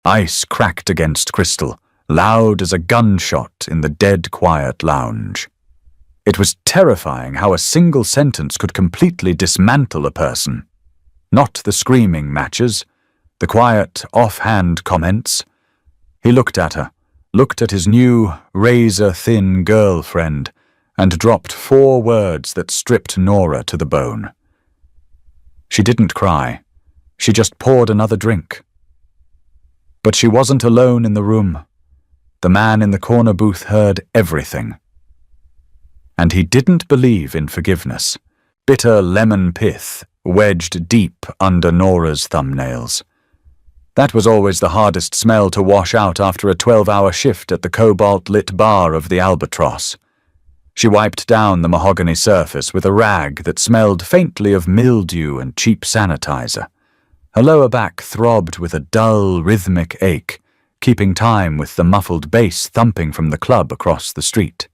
Ice cracked against crystal, loud as a gunshot in the dead quiet lounge. It was terrifying how a single sentence could completely dismantle a person. Not the screaming matches, the quiet, offhand comments. He looked at her, looked at his new, razor-thin girlfriend, and dropped 4 words that stripped Nora to the bone. She didn't cry. She just poured another drink. But she wasn't alone in the room. The man in the corner booth heard everything. And he didn't believe in forgiveness. Bitter lemon pith wedged deep under Nora's thumbnails. That was always the hardest smell to wash out after a 12-hour shift at the cobalt-lit bar of the Albatross. She wiped down the mahogany surface with a rag that smelled faintly of mildew and cheap sanitizer. Her lower back throbbed with a dull, rhythmic ache, keeping time with the muffled bass thumping from the club across the street.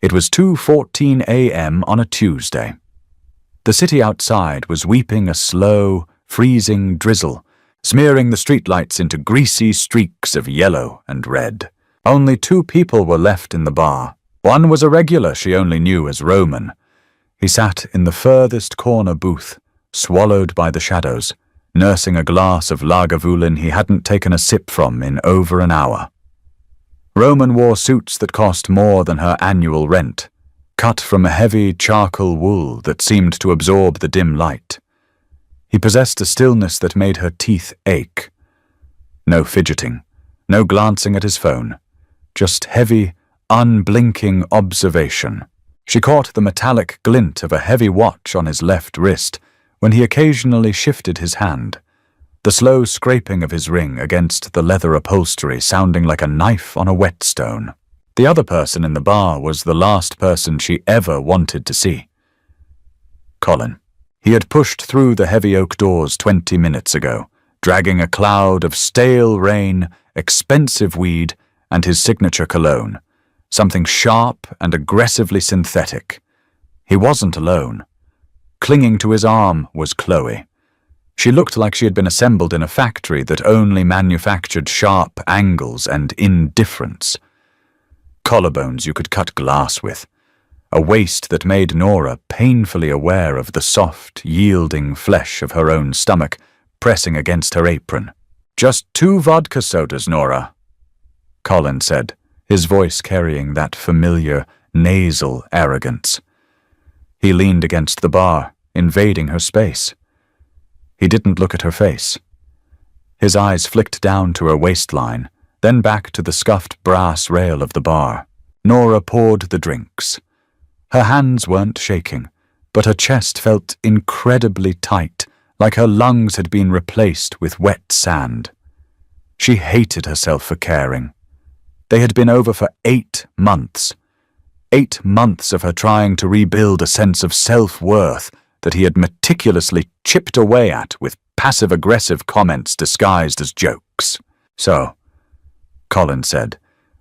It was 2:14 a.m. on a Tuesday. The city outside was weeping a slow, freezing drizzle, smearing the streetlights into greasy streaks of yellow and red. Only 2 people were left in the bar. One was a regular she only knew as Roman. He sat in the furthest corner booth, swallowed by the shadows, nursing a glass of Lagavulin he hadn't taken a sip from in over an hour. Roman wore suits that cost more than her annual rent, cut from a heavy charcoal wool that seemed to absorb the dim light. He possessed a stillness that made her teeth ache. No fidgeting, no glancing at his phone, just heavy, unblinking observation. She caught the metallic glint of a heavy watch on his left wrist when he occasionally shifted his hand, the slow scraping of his ring against the leather upholstery sounding like a knife on a whetstone. The other person in the bar was the last person she ever wanted to see. Colin. He had pushed through the heavy oak doors 20 minutes ago, dragging a cloud of stale rain, expensive weed, and his signature cologne, something sharp and aggressively synthetic. He wasn't alone. Clinging to his arm was Chloe. She looked like she had been assembled in a factory that only manufactured sharp angles and indifference. Collarbones you could cut glass with. A waist that made Nora painfully aware of the soft, yielding flesh of her own stomach pressing against her apron. "Just 2 vodka sodas, Nora," Colin said, his voice carrying that familiar, nasal arrogance. He leaned against the bar, invading her space. He didn't look at her face. His eyes flicked down to her waistline, then back to the scuffed brass rail of the bar. Nora poured the drinks. Her hands weren't shaking, but her chest felt incredibly tight, like her lungs had been replaced with wet sand. She hated herself for caring. They had been over for 8 months. 8 months of her trying to rebuild a sense of self-worth that he had meticulously chipped away at with passive-aggressive comments disguised as jokes. "So," Colin said,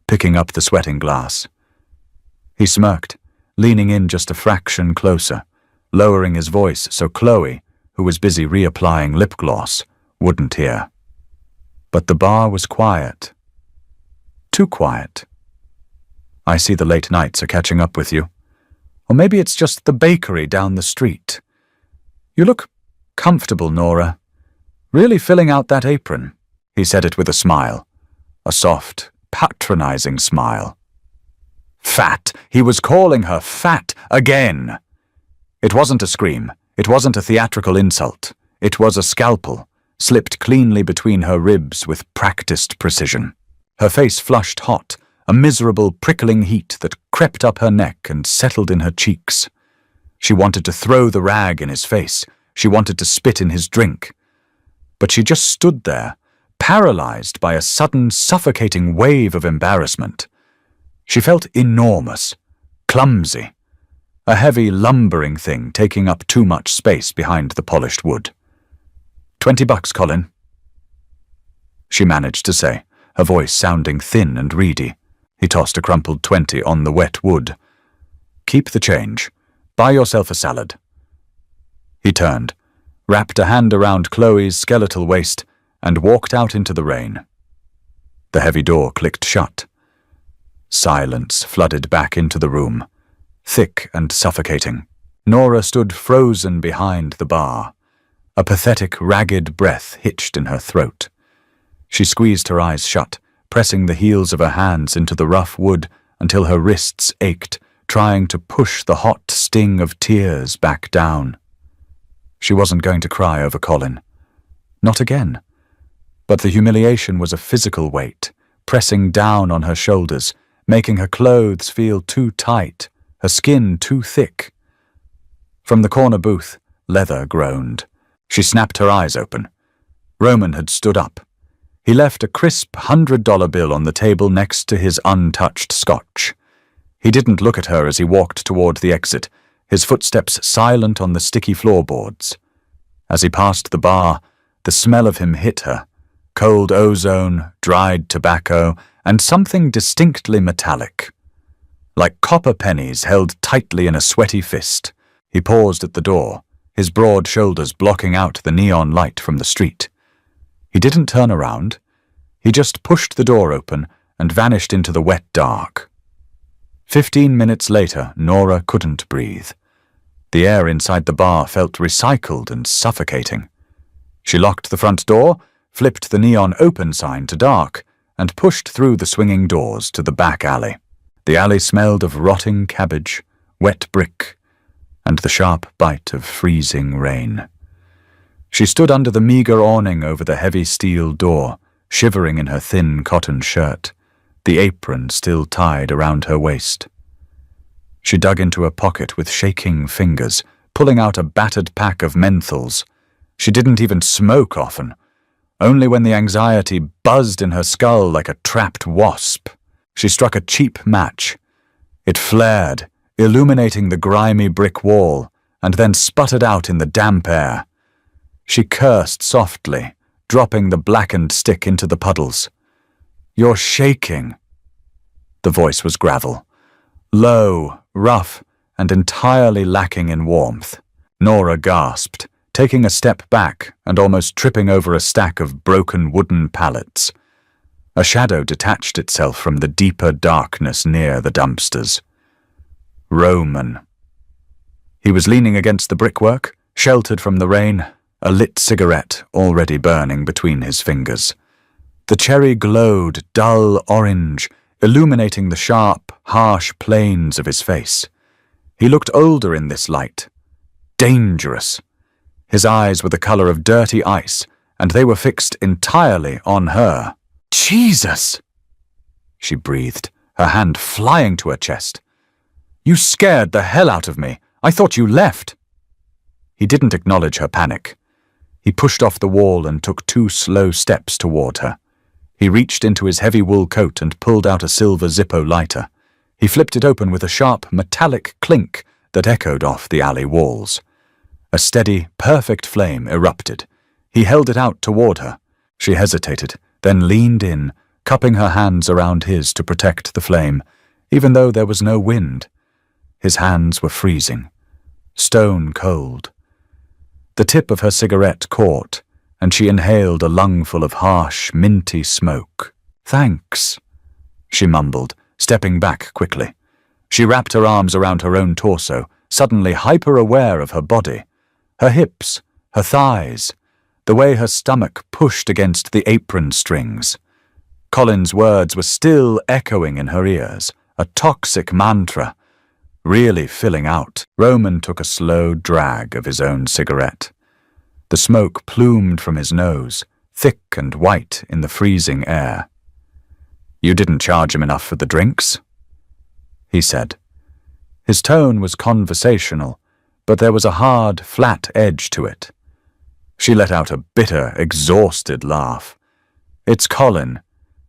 picking up the sweating glass. He smirked, leaning in just a fraction closer, lowering his voice so Chloe, who was busy reapplying lip gloss, wouldn't hear. But the bar was quiet. Too quiet. "I see the late nights are catching up with you. Or maybe it's just the bakery down the street. You look comfortable, Nora. Really filling out that apron." He said it with a smile, a soft, patronizing smile. Fat. He was calling her fat again. It wasn't a scream. It wasn't a theatrical insult. It was a scalpel, slipped cleanly between her ribs with practiced precision. Her face flushed hot, a miserable prickling heat that crept up her neck and settled in her cheeks. She wanted to throw the rag in his face. She wanted to spit in his drink. But she just stood there, paralyzed by a sudden suffocating wave of embarrassment. She felt enormous, clumsy, a heavy lumbering thing taking up too much space behind the polished wood. $20, Colin," she managed to say, her voice sounding thin and reedy. He tossed a crumpled 20 on the wet wood. "Keep the change. Buy yourself a salad." He turned, wrapped a hand around Chloe's skeletal waist, and walked out into the rain. The heavy door clicked shut. Silence flooded back into the room, thick and suffocating. Nora stood frozen behind the bar, a pathetic, ragged breath hitched in her throat. She squeezed her eyes shut, pressing the heels of her hands into the rough wood until her wrists ached, trying to push the hot sting of tears back down. She wasn't going to cry over Colin. Not again. But the humiliation was a physical weight, pressing down on her shoulders, making her clothes feel too tight, her skin too thick. From the corner booth, Leather groaned. She snapped her eyes open. Roman had stood up. He left a crisp $100 bill on the table next to his untouched scotch. He didn't look at her as he walked toward the exit, his footsteps silent on the sticky floorboards. As he passed the bar, the smell of him hit her. Cold ozone, dried tobacco, and something distinctly metallic. Like copper pennies held tightly in a sweaty fist. He paused at the door, his broad shoulders blocking out the neon light from the street. He didn't turn around. He just pushed the door open and vanished into the wet dark. 15 minutes later, Nora couldn't breathe. The air inside the bar felt recycled and suffocating. She locked the front door, flipped the neon open sign to dark, and pushed through the swinging doors to the back alley. The alley smelled of rotting cabbage, wet brick, and the sharp bite of freezing rain. She stood under the meager awning over the heavy steel door, shivering in her thin cotton shirt, the apron still tied around her waist. She dug into her pocket with shaking fingers, pulling out a battered pack of menthols. She didn't even smoke often, only when the anxiety buzzed in her skull like a trapped wasp. She struck a cheap match. It flared, illuminating the grimy brick wall, and then sputtered out in the damp air. She cursed softly, dropping the blackened stick into the puddles. "You're shaking." The voice was gravel, low, rough, and entirely lacking in warmth. Nora gasped, taking a step back and almost tripping over a stack of broken wooden pallets. A shadow detached itself from the deeper darkness near the dumpsters. Roman. He was leaning against the brickwork, sheltered from the rain, a lit cigarette already burning between his fingers. The cherry glowed dull orange, illuminating the sharp, harsh planes of his face. He looked older in this light. Dangerous. His eyes were the color of dirty ice, and they were fixed entirely on her. "Jesus!" she breathed, her hand flying to her chest. "You scared the hell out of me. I thought you left." He didn't acknowledge her panic. He pushed off the wall and took 2 slow steps toward her. He reached into his heavy wool coat and pulled out a silver Zippo lighter. He flipped it open with a sharp, metallic clink that echoed off the alley walls. A steady, perfect flame erupted. He held it out toward her. She hesitated, then leaned in, cupping her hands around his to protect the flame, even though there was no wind. His hands were freezing, stone cold. The tip of her cigarette caught, and she inhaled a lungful of harsh, minty smoke. "Thanks," she mumbled, stepping back quickly. She wrapped her arms around her own torso, suddenly hyper-aware of her body, her hips, her thighs, the way her stomach pushed against the apron strings. Colin's words were still echoing in her ears, a toxic mantra, really filling out. Roman took a slow drag of his own cigarette. The smoke plumed from his nose, thick and white in the freezing air. "You didn't charge him enough for the drinks?" he said. His tone was conversational, but there was a hard, flat edge to it. She let out a bitter, exhausted laugh. "It's Colin.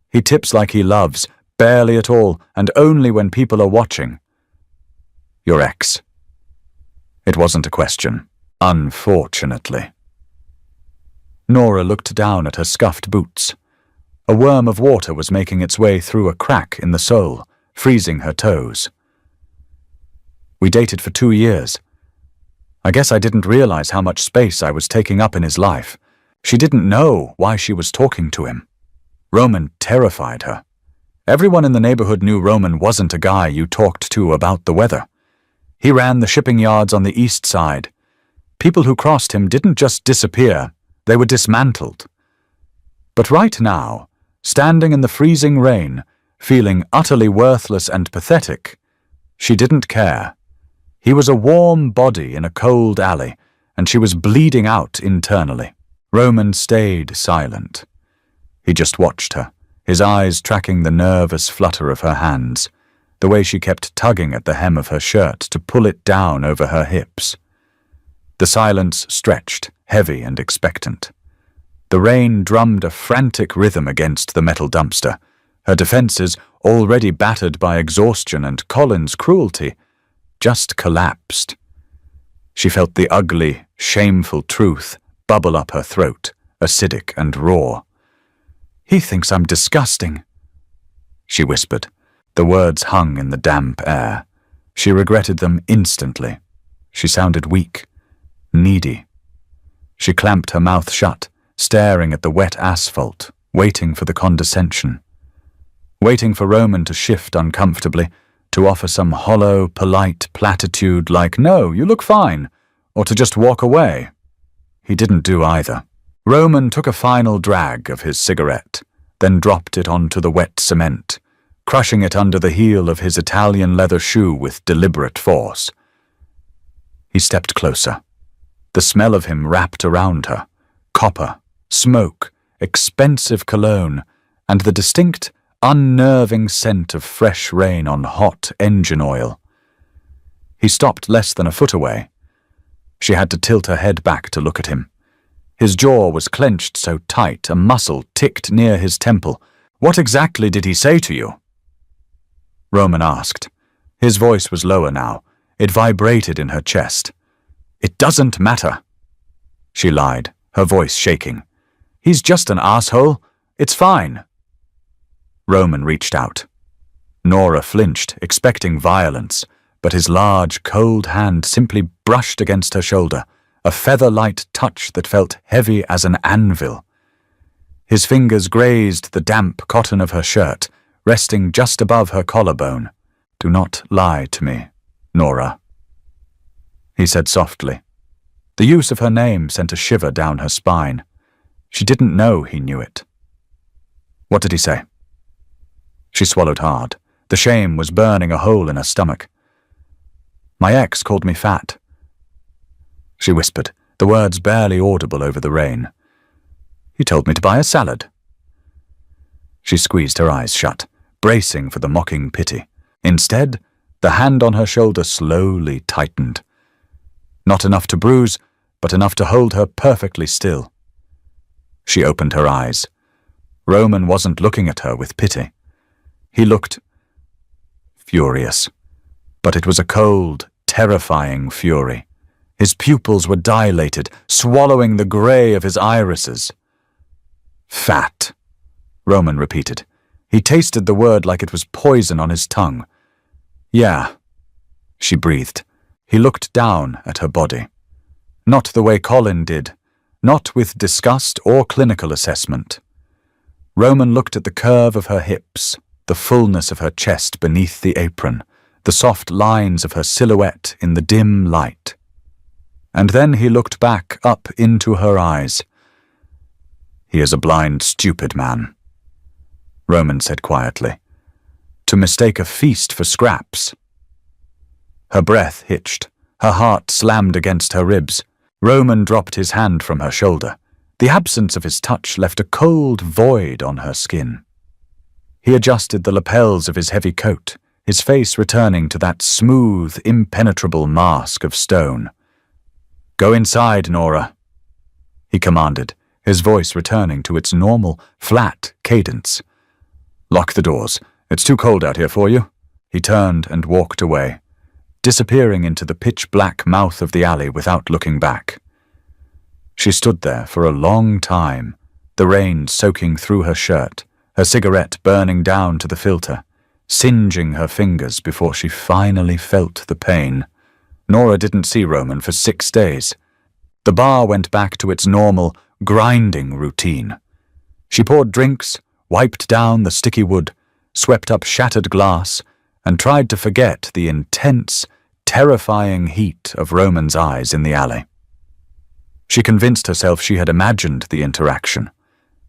He tips like he loves, barely at all, and only when people are watching." "Your ex?" It wasn't a question, unfortunately. Nora looked down at her scuffed boots. A worm of water was making its way through a crack in the sole, freezing her toes. "We dated for 2 years. I guess I didn't realize how much space I was taking up in his life. She didn't know why she was talking to him." Roman terrified her. Everyone in the neighborhood knew Roman wasn't a guy you talked to about the weather. He ran the shipping yards on the east side. People who crossed him didn't just disappear, they were dismantled. But right now, standing in the freezing rain, feeling utterly worthless and pathetic, she didn't care. He was a warm body in a cold alley, and she was bleeding out internally. Roman stayed silent. He just watched her, his eyes tracking the nervous flutter of her hands, the way she kept tugging at the hem of her shirt to pull it down over her hips. The silence stretched, heavy and expectant. The rain drummed a frantic rhythm against the metal dumpster. Her defenses, already battered by exhaustion and Colin's cruelty, just collapsed. She felt the ugly, shameful truth bubble up her throat, acidic and raw. "He thinks I'm disgusting," she whispered. The words hung in the damp air. She regretted them instantly. She sounded weak, needy. She clamped her mouth shut, staring at the wet asphalt, waiting for the condescension. Waiting for Roman to shift uncomfortably, to offer some hollow, polite platitude like, "No, you look fine," or to just walk away. He didn't do either. Roman took a final drag of his cigarette, then dropped it onto the wet cement, crushing it under the heel of his Italian leather shoe with deliberate force. He stepped closer. The smell of him wrapped around her. Copper, smoke, expensive cologne, and the distinct, unnerving scent of fresh rain on hot engine oil. He stopped less than a foot away. She had to tilt her head back to look at him. His jaw was clenched so tight a muscle ticked near his temple. "What exactly did he say to you?" Roman asked. His voice was lower now. It vibrated in her chest. "It doesn't matter," she lied, her voice shaking. "He's just an asshole. It's fine." Roman reached out. Nora flinched, expecting violence, but his large, cold hand simply brushed against her shoulder, a feather-light touch that felt heavy as an anvil. His fingers grazed the damp cotton of her shirt, resting just above her collarbone. "Do not lie to me, Nora," he said softly. The use of her name sent a shiver down her spine. She didn't know he knew it. "What did he say?" She swallowed hard. The shame was burning a hole in her stomach. "My ex called me fat," she whispered, the words barely audible over the rain. "He told me to buy a salad." She squeezed her eyes shut, bracing for the mocking pity. Instead, the hand on her shoulder slowly tightened. Not enough to bruise, but enough to hold her perfectly still. She opened her eyes. Roman wasn't looking at her with pity. He looked furious, but it was a cold, terrifying fury. His pupils were dilated, swallowing the grey of his irises. "Fat," Roman repeated. He tasted the word like it was poison on his tongue. "Yeah," she breathed. He looked down at her body. Not the way Colin did, not with disgust or clinical assessment. Roman looked at the curve of her hips, the fullness of her chest beneath the apron, the soft lines of her silhouette in the dim light. And then he looked back up into her eyes. "He is a blind, stupid man," Roman said quietly. "To mistake a feast for scraps." Her breath hitched. Her heart slammed against her ribs. Roman dropped his hand from her shoulder. The absence of his touch left a cold void on her skin. He adjusted the lapels of his heavy coat, his face returning to that smooth, impenetrable mask of stone. "Go inside, Nora," he commanded, his voice returning to its normal, flat cadence. "Lock the doors. It's too cold out here for you." He turned and walked away, disappearing into the pitch-black mouth of the alley without looking back. She stood there for a long time, the rain soaking through her shirt, her cigarette burning down to the filter, singeing her fingers before she finally felt the pain. Nora didn't see Roman for 6 days. The bar went back to its normal, grinding routine. She poured drinks, wiped down the sticky wood, swept up shattered glass, and tried to forget the intense, terrifying heat of Roman's eyes in the alley. She convinced herself she had imagined the interaction.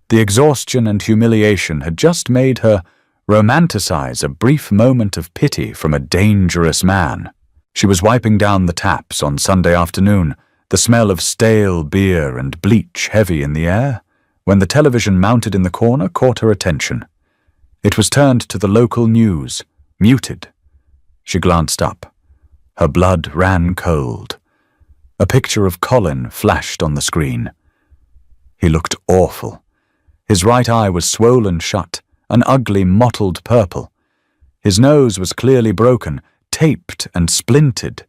The exhaustion and humiliation had just made her romanticize a brief moment of pity from a dangerous man. She was wiping down the taps on Sunday afternoon, the smell of stale beer and bleach heavy in the air, when the television mounted in the corner caught her attention. It was turned to the local news, muted. She glanced up. Her blood ran cold. A picture of Colin flashed on the screen. He looked awful. His right eye was swollen shut, an ugly mottled purple. His nose was clearly broken, taped and splintered.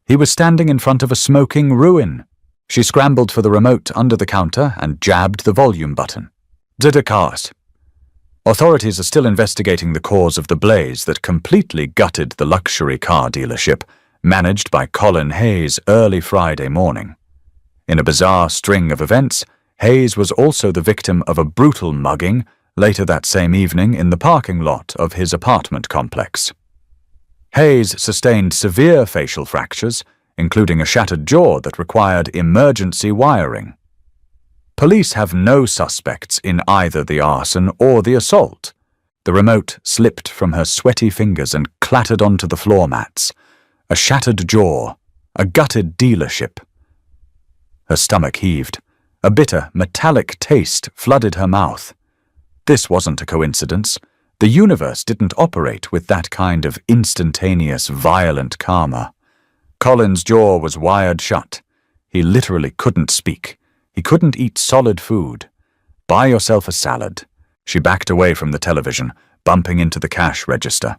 He was standing in front of a smoking ruin. She scrambled for the remote under the counter and jabbed the volume button. Zedekars. Authorities are still investigating the cause of the blaze that completely gutted the luxury car dealership, managed by Colin Hayes early Friday morning. In a bizarre string of events, Hayes was also the victim of a brutal mugging later that same evening in the parking lot of his apartment complex. Hayes sustained severe facial fractures, including a shattered jaw that required emergency wiring. Police have no suspects in either the arson or the assault. The remote slipped from her sweaty fingers and clattered onto the floor mats. A shattered jaw, a gutted dealership. Her stomach heaved. A bitter, metallic taste flooded her mouth. This wasn't a coincidence. The universe didn't operate with that kind of instantaneous, violent karma. Colin's jaw was wired shut. He literally couldn't speak. He couldn't eat solid food. Buy yourself a salad. She backed away from the television, bumping into the cash register.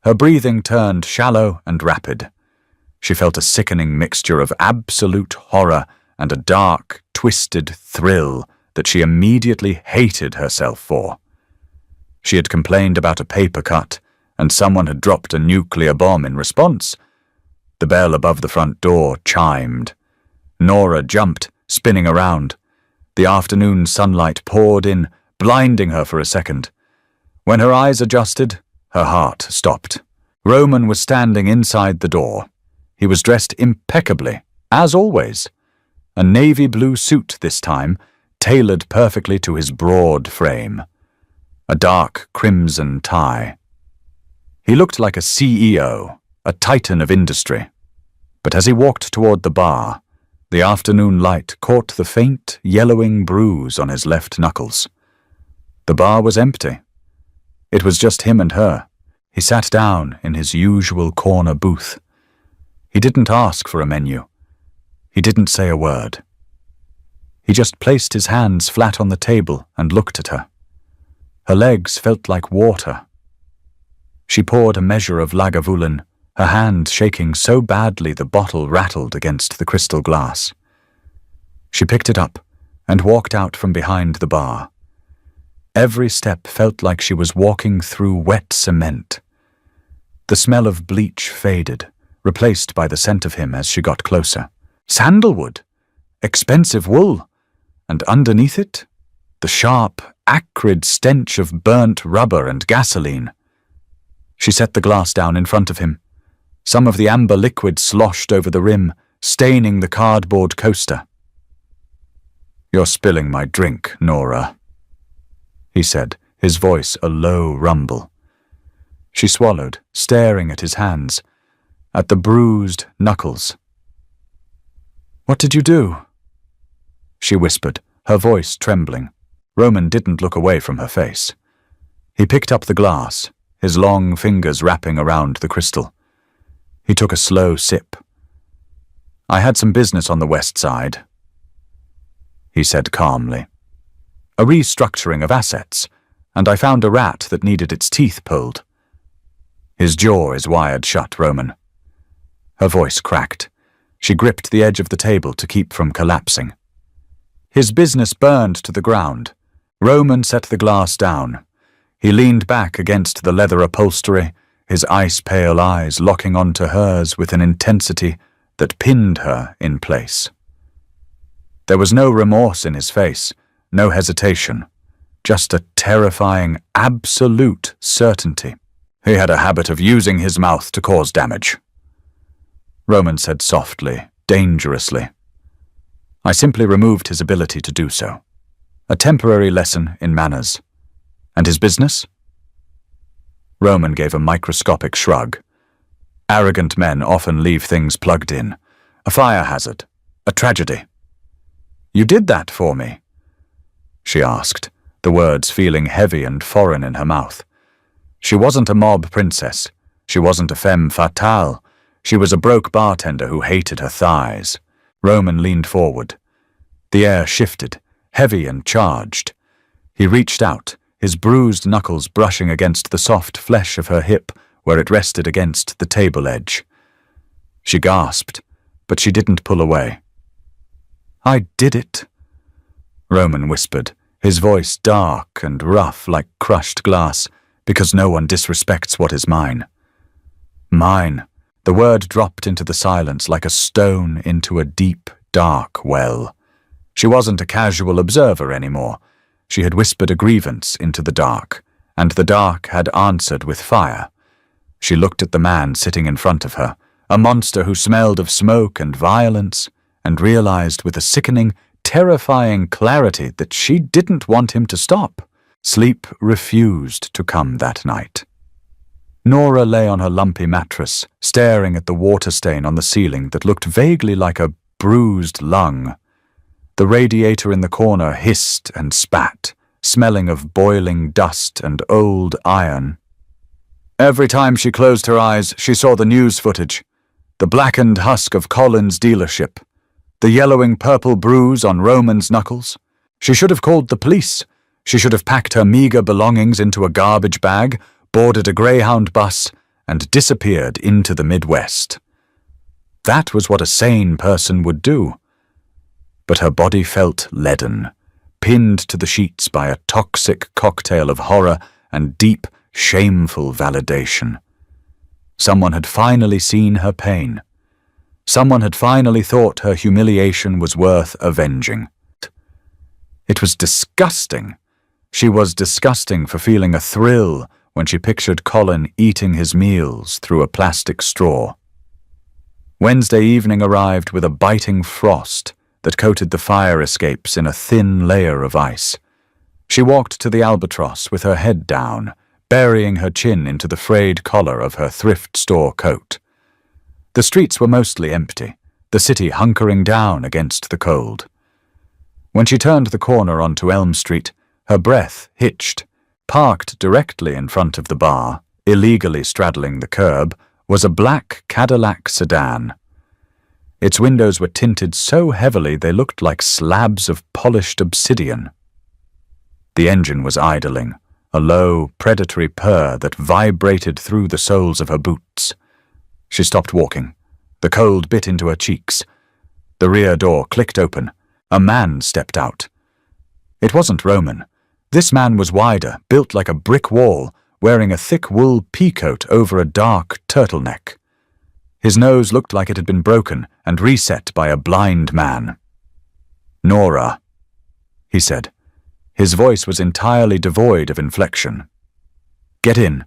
Her breathing turned shallow and rapid. She felt a sickening mixture of absolute horror and a dark, twisted thrill that she immediately hated herself for. She had complained about a paper cut, and someone had dropped a nuclear bomb in response. The bell above the front door chimed. Nora jumped, spinning around. The afternoon sunlight poured in, blinding her for a second. When her eyes adjusted, her heart stopped. Roman was standing inside the door. He was dressed impeccably, as always. A navy blue suit this time, tailored perfectly to his broad frame. A dark crimson tie. He looked like a CEO, a titan of industry. But as he walked toward the bar, the afternoon light caught the faint, yellowing bruise on his left knuckles. The bar was empty. It was just him and her. He sat down in his usual corner booth. He didn't ask for a menu. He didn't say a word. He just placed his hands flat on the table and looked at her. Her legs felt like water. She poured a measure of Lagavulin, her hand shaking so badly the bottle rattled against the crystal glass. She picked it up and walked out from behind the bar. Every step felt like she was walking through wet cement. The smell of bleach faded, replaced by the scent of him as she got closer. Sandalwood, expensive wool, and underneath it, the sharp, acrid stench of burnt rubber and gasoline. She set the glass down in front of him. Some of the amber liquid sloshed over the rim, staining the cardboard coaster. "You're spilling my drink, Nora," he said, his voice a low rumble. She swallowed, staring at his hands, at the bruised knuckles. "What did you do?" she whispered, her voice trembling. Roman didn't look away from her face. He picked up the glass, his long fingers wrapping around the crystal. He took a slow sip. "I had some business on the west side," he said calmly. "A restructuring of assets, and I found a rat that needed its teeth pulled." His jaw is wired shut, Roman. Her voice cracked. She gripped the edge of the table to keep from collapsing. His business burned to the ground. Roman set the glass down. He leaned back against the leather upholstery, his ice-pale eyes locking onto hers with an intensity that pinned her in place. There was no remorse in his face, no hesitation, just a terrifying, absolute certainty. He had a habit of using his mouth to cause damage. Roman said softly, dangerously. I simply removed his ability to do so. A temporary lesson in manners. And his business? Roman gave a microscopic shrug. Arrogant men often leave things plugged in. A fire hazard. A tragedy. You did that for me? She asked, the words feeling heavy and foreign in her mouth. She wasn't a mob princess. She wasn't a femme fatale. She was a broke bartender who hated her thighs. Roman leaned forward. The air shifted, heavy and charged. He reached out, his bruised knuckles brushing against the soft flesh of her hip where it rested against the table edge. She gasped, but she didn't pull away. I did it, Roman whispered, his voice dark and rough like crushed glass, because no one disrespects what is mine. Mine. The word dropped into the silence like a stone into a deep, dark well. She wasn't a casual observer anymore. She had whispered a grievance into the dark, and the dark had answered with fire. She looked at the man sitting in front of her, a monster who smelled of smoke and violence, and realized with a sickening, terrifying clarity that she didn't want him to stop. Sleep refused to come that night. Nora lay on her lumpy mattress, staring at the water stain on the ceiling that looked vaguely like a bruised lung. The radiator in the corner hissed and spat, smelling of boiling dust and old iron. Every time she closed her eyes, she saw the news footage. The blackened husk of Colin's dealership. The yellowing purple bruise on Roman's knuckles. She should have called the police. She should have packed her meager belongings into a garbage bag, boarded a Greyhound bus, and disappeared into the Midwest. That was what a sane person would do. But her body felt leaden, pinned to the sheets by a toxic cocktail of horror and deep, shameful validation. Someone had finally seen her pain. Someone had finally thought her humiliation was worth avenging. It was disgusting. She was disgusting for feeling a thrill when she pictured Colin eating his meals through a plastic straw. Wednesday evening arrived with a biting frost that coated the fire escapes in a thin layer of ice. She walked to the Albatross with her head down, burying her chin into the frayed collar of her thrift store coat. The streets were mostly empty, the city hunkering down against the cold. When she turned the corner onto Elm Street, her breath hitched. Parked directly in front of the bar, illegally straddling the curb, was a black Cadillac sedan. Its windows were tinted so heavily they looked like slabs of polished obsidian. The engine was idling, a low, predatory purr that vibrated through the soles of her boots. She stopped walking. The cold bit into her cheeks. The rear door clicked open. A man stepped out. It wasn't Roman. This man was wider, built like a brick wall, wearing a thick wool peacoat over a dark turtleneck. His nose looked like it had been broken and reset by a blind man. Nora, he said. His voice was entirely devoid of inflection. Get in.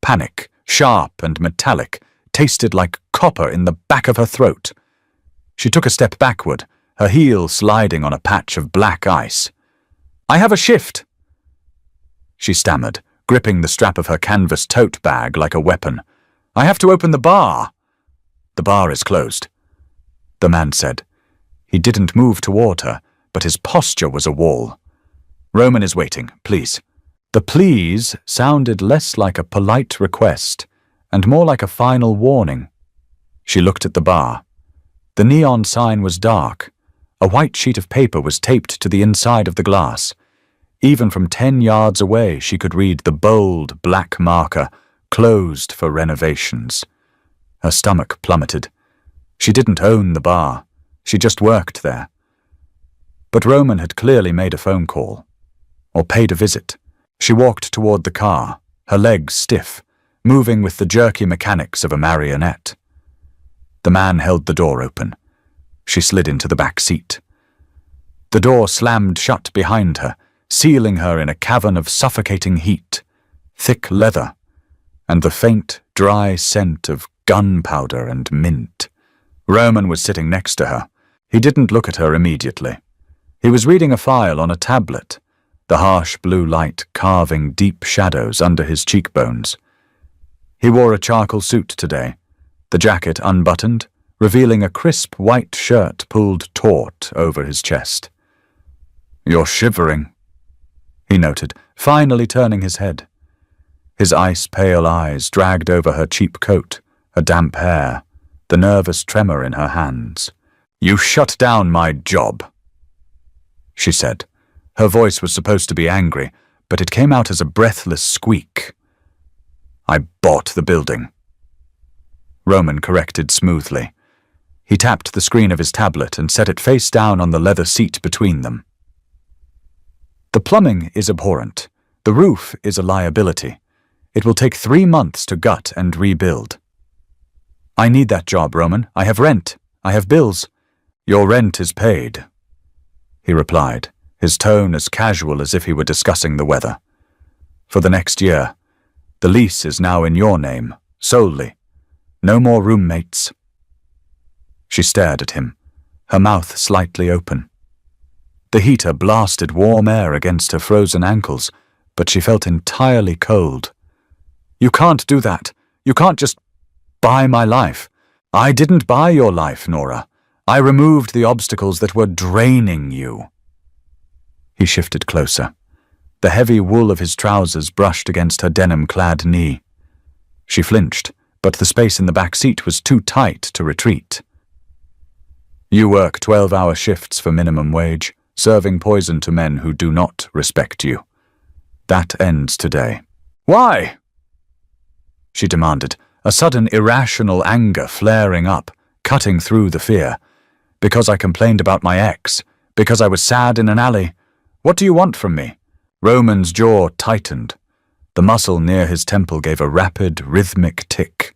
Panic, sharp and metallic, tasted like copper in the back of her throat. She took a step backward, her heel sliding on a patch of black ice. I have a shift, she stammered, gripping the strap of her canvas tote bag like a weapon. I have to open the bar. The bar is closed, the man said. He didn't move toward her, but his posture was a wall. Roman is waiting, please. The please sounded less like a polite request and more like a final warning. She looked at the bar. The neon sign was dark. A white sheet of paper was taped to the inside of the glass. Even from 10 yards away, she could read the bold black marker, closed for renovations. Her stomach plummeted. She didn't own the bar. She just worked there. But Roman had clearly made a phone call. Or paid a visit. She walked toward the car, her legs stiff, moving with the jerky mechanics of a marionette. The man held the door open. She slid into the back seat. The door slammed shut behind her, sealing her in a cavern of suffocating heat, thick leather, and the faint, dry scent of gunpowder and mint. Roman was sitting next to her. He didn't look at her immediately. He was reading a file on a tablet, the harsh blue light carving deep shadows under his cheekbones. He wore a charcoal suit today, the jacket unbuttoned, revealing a crisp white shirt pulled taut over his chest. "You're shivering," he noted, finally turning his head. His ice-pale eyes dragged over her cheap coat, her damp hair, the nervous tremor in her hands. "You shut down my job," she said. Her voice was supposed to be angry, but it came out as a breathless squeak. "I bought the building," Roman corrected smoothly. He tapped the screen of his tablet and set it face down on the leather seat between them. "The plumbing is abhorrent. The roof is a liability. It will take 3 months to gut and rebuild." "I need that job, Roman. I have rent. I have bills." "Your rent is paid," he replied, his tone as casual as if he were discussing the weather. "For the next year. The lease is now in your name, solely. No more roommates." She stared at him, her mouth slightly open. The heater blasted warm air against her frozen ankles, but she felt entirely cold. "You can't do that. You can't just buy my life. I didn't buy your life, Nora. I removed the obstacles that were draining you." He shifted closer. The heavy wool of his trousers brushed against her denim-clad knee. She flinched, but the space in the back seat was too tight to retreat. "You work 12-hour shifts for minimum wage, serving poison to men who do not respect you. That ends today." "Why?" she demanded, a sudden irrational anger flaring up, cutting through the fear. "Because I complained about my ex. Because I was sad in an alley. What do you want from me?" Roman's jaw tightened. The muscle near his temple gave a rapid, rhythmic tick.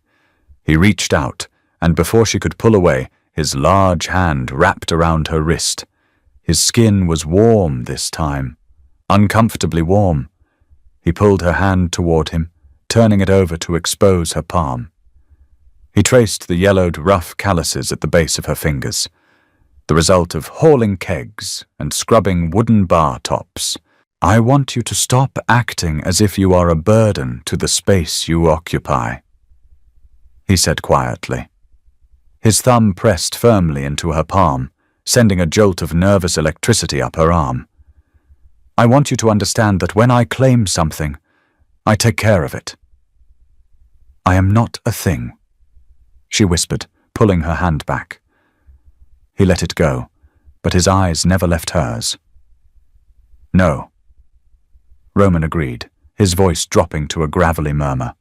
He reached out, and before she could pull away, his large hand wrapped around her wrist. His skin was warm this time, uncomfortably warm. He pulled her hand toward him, turning it over to expose her palm. He traced the yellowed, rough calluses at the base of her fingers, the result of hauling kegs and scrubbing wooden bar tops. "I want you to stop acting as if you are a burden to the space you occupy," he said quietly. His thumb pressed firmly into her palm, sending a jolt of nervous electricity up her arm. "I want you to understand that when I claim something, I take care of it." "I am not a thing," she whispered, pulling her hand back. He let it go, but his eyes never left hers. "No," Roman agreed, his voice dropping to a gravelly murmur.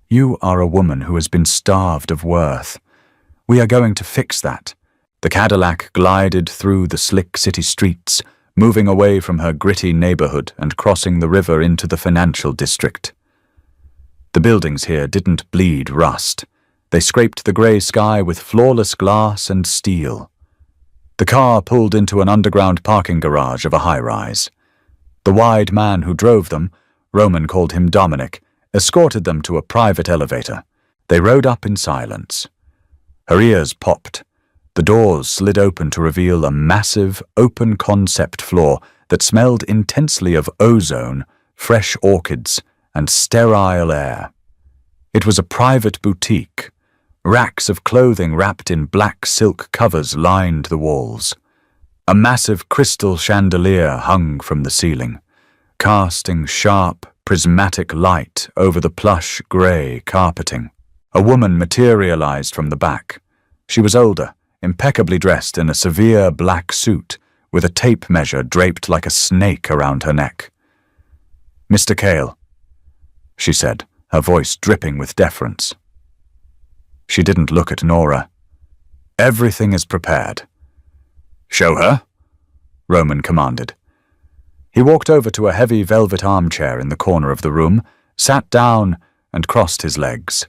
"You are a woman who has been starved of worth. We are going to fix that." The Cadillac glided through the slick city streets, moving away from her gritty neighborhood and crossing the river into the financial district. The buildings here didn't bleed rust. They scraped the grey sky with flawless glass and steel. The car pulled into an underground parking garage of a high-rise. The wide man who drove them, Roman called him Dominic, escorted them to a private elevator. They rode up in silence. Her ears popped. The doors slid open to reveal a massive, open-concept floor that smelled intensely of ozone, fresh orchids, and sterile air. It was a private boutique. Racks of clothing wrapped in black silk covers lined the walls. A massive crystal chandelier hung from the ceiling, casting sharp, prismatic light over the plush grey carpeting. A woman materialized from the back. She was older, impeccably dressed in a severe black suit, with a tape measure draped like a snake around her neck. "Mr. Cale," she said, her voice dripping with deference. She didn't look at Nora. "Everything is prepared." "Show her," Roman commanded. He walked over to a heavy velvet armchair in the corner of the room, sat down, and crossed his legs.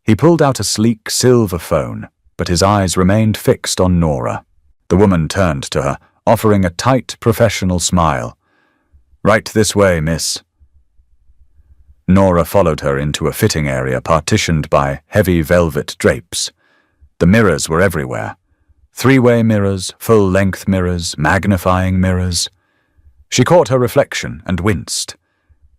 He pulled out a sleek silver phone, but his eyes remained fixed on Nora. The woman turned to her, offering a tight, professional smile. Right this way, miss. Nora followed her into a fitting area partitioned by heavy velvet drapes. The mirrors were everywhere. Three-way mirrors, full-length mirrors, magnifying mirrors. She caught her reflection and winced.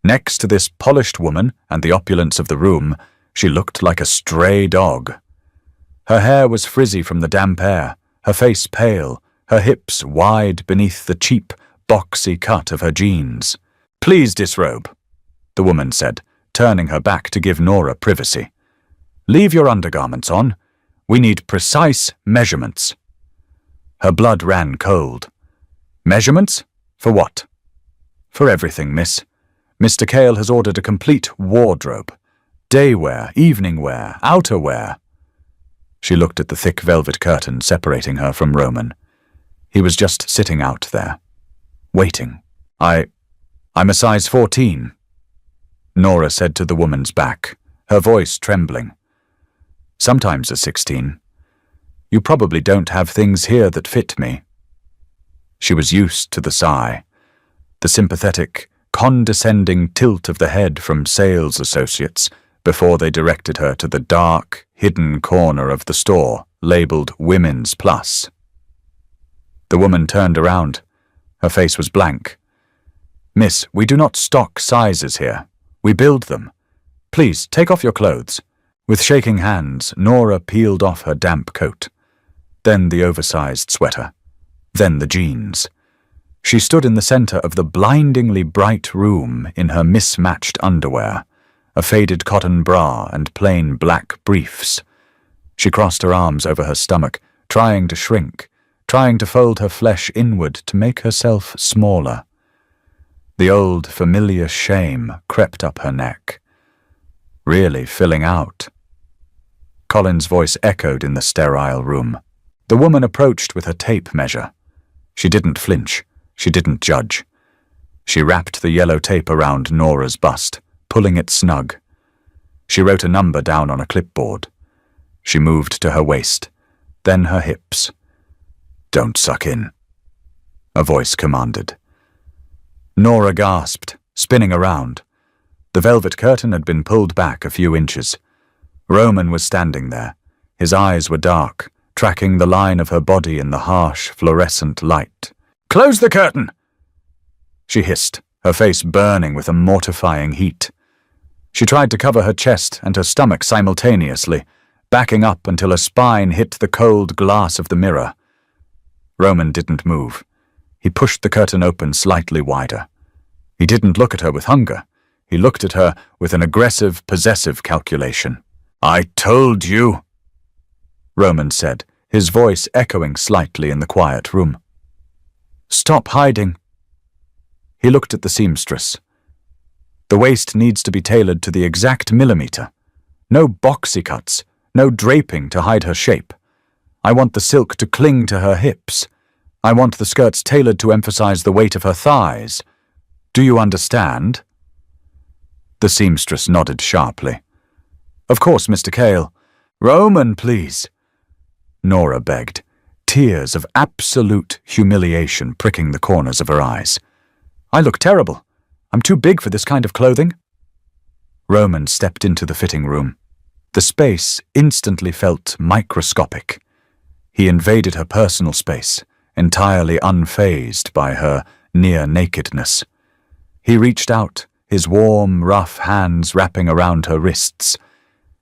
Next to this polished woman and the opulence of the room, she looked like a stray dog. Her hair was frizzy from the damp air, her face pale, her hips wide beneath the cheap, boxy cut of her jeans. "Please disrobe," the woman said, turning her back to give Nora privacy. "Leave your undergarments on. We need precise measurements." Her blood ran cold. "Measurements? For what?" "For everything, miss. Mr. Cale has ordered a complete wardrobe. Day wear, evening wear, outer wear." She looked at the thick velvet curtain separating her from Roman. He was just sitting out there, waiting. I'm a size 14, Nora said to the woman's back, her voice trembling. "Sometimes a 16. You probably don't have things here that fit me." She was used to the sigh, the sympathetic, condescending tilt of the head from sales associates before they directed her to the dark, hidden corner of the store labeled Women's Plus. The woman turned around. Her face was blank. "Miss, we do not stock sizes here. We build them. Please, take off your clothes." With shaking hands, Nora peeled off her damp coat. Then the oversized sweater. Then the jeans. She stood in the center of the blindingly bright room in her mismatched underwear, a faded cotton bra and plain black briefs. She crossed her arms over her stomach, trying to shrink, trying to fold her flesh inward to make herself smaller. The old, familiar shame crept up her neck. Really filling out. Colin's voice echoed in the sterile room. The woman approached with her tape measure. She didn't flinch. She didn't judge. She wrapped the yellow tape around Nora's bust, pulling it snug. She wrote a number down on a clipboard. She moved to her waist, then her hips. "Don't suck in," a voice commanded. Nora gasped, spinning around. The velvet curtain had been pulled back a few inches. Roman was standing there. His eyes were dark, tracking the line of her body in the harsh, fluorescent light. "Close the curtain!" she hissed, her face burning with a mortifying heat. She tried to cover her chest and her stomach simultaneously, backing up until her spine hit the cold glass of the mirror. Roman didn't move. He pushed the curtain open slightly wider. He didn't look at her with hunger. He looked at her with an aggressive, possessive calculation. "I told you," Roman said, his voice echoing slightly in the quiet room. "Stop hiding." He looked at the seamstress. "The waist needs to be tailored to the exact millimeter. No boxy cuts, no draping to hide her shape. I want the silk to cling to her hips. I want the skirts tailored to emphasize the weight of her thighs. Do you understand?" The seamstress nodded sharply. "Of course, Mr. Cale." "Roman, please," Nora begged, tears of absolute humiliation pricking the corners of her eyes. "I look terrible. I'm too big for this kind of clothing." Roman stepped into the fitting room. The space instantly felt microscopic. He invaded her personal space, entirely unfazed by her near-nakedness. He reached out, his warm, rough hands wrapping around her wrists.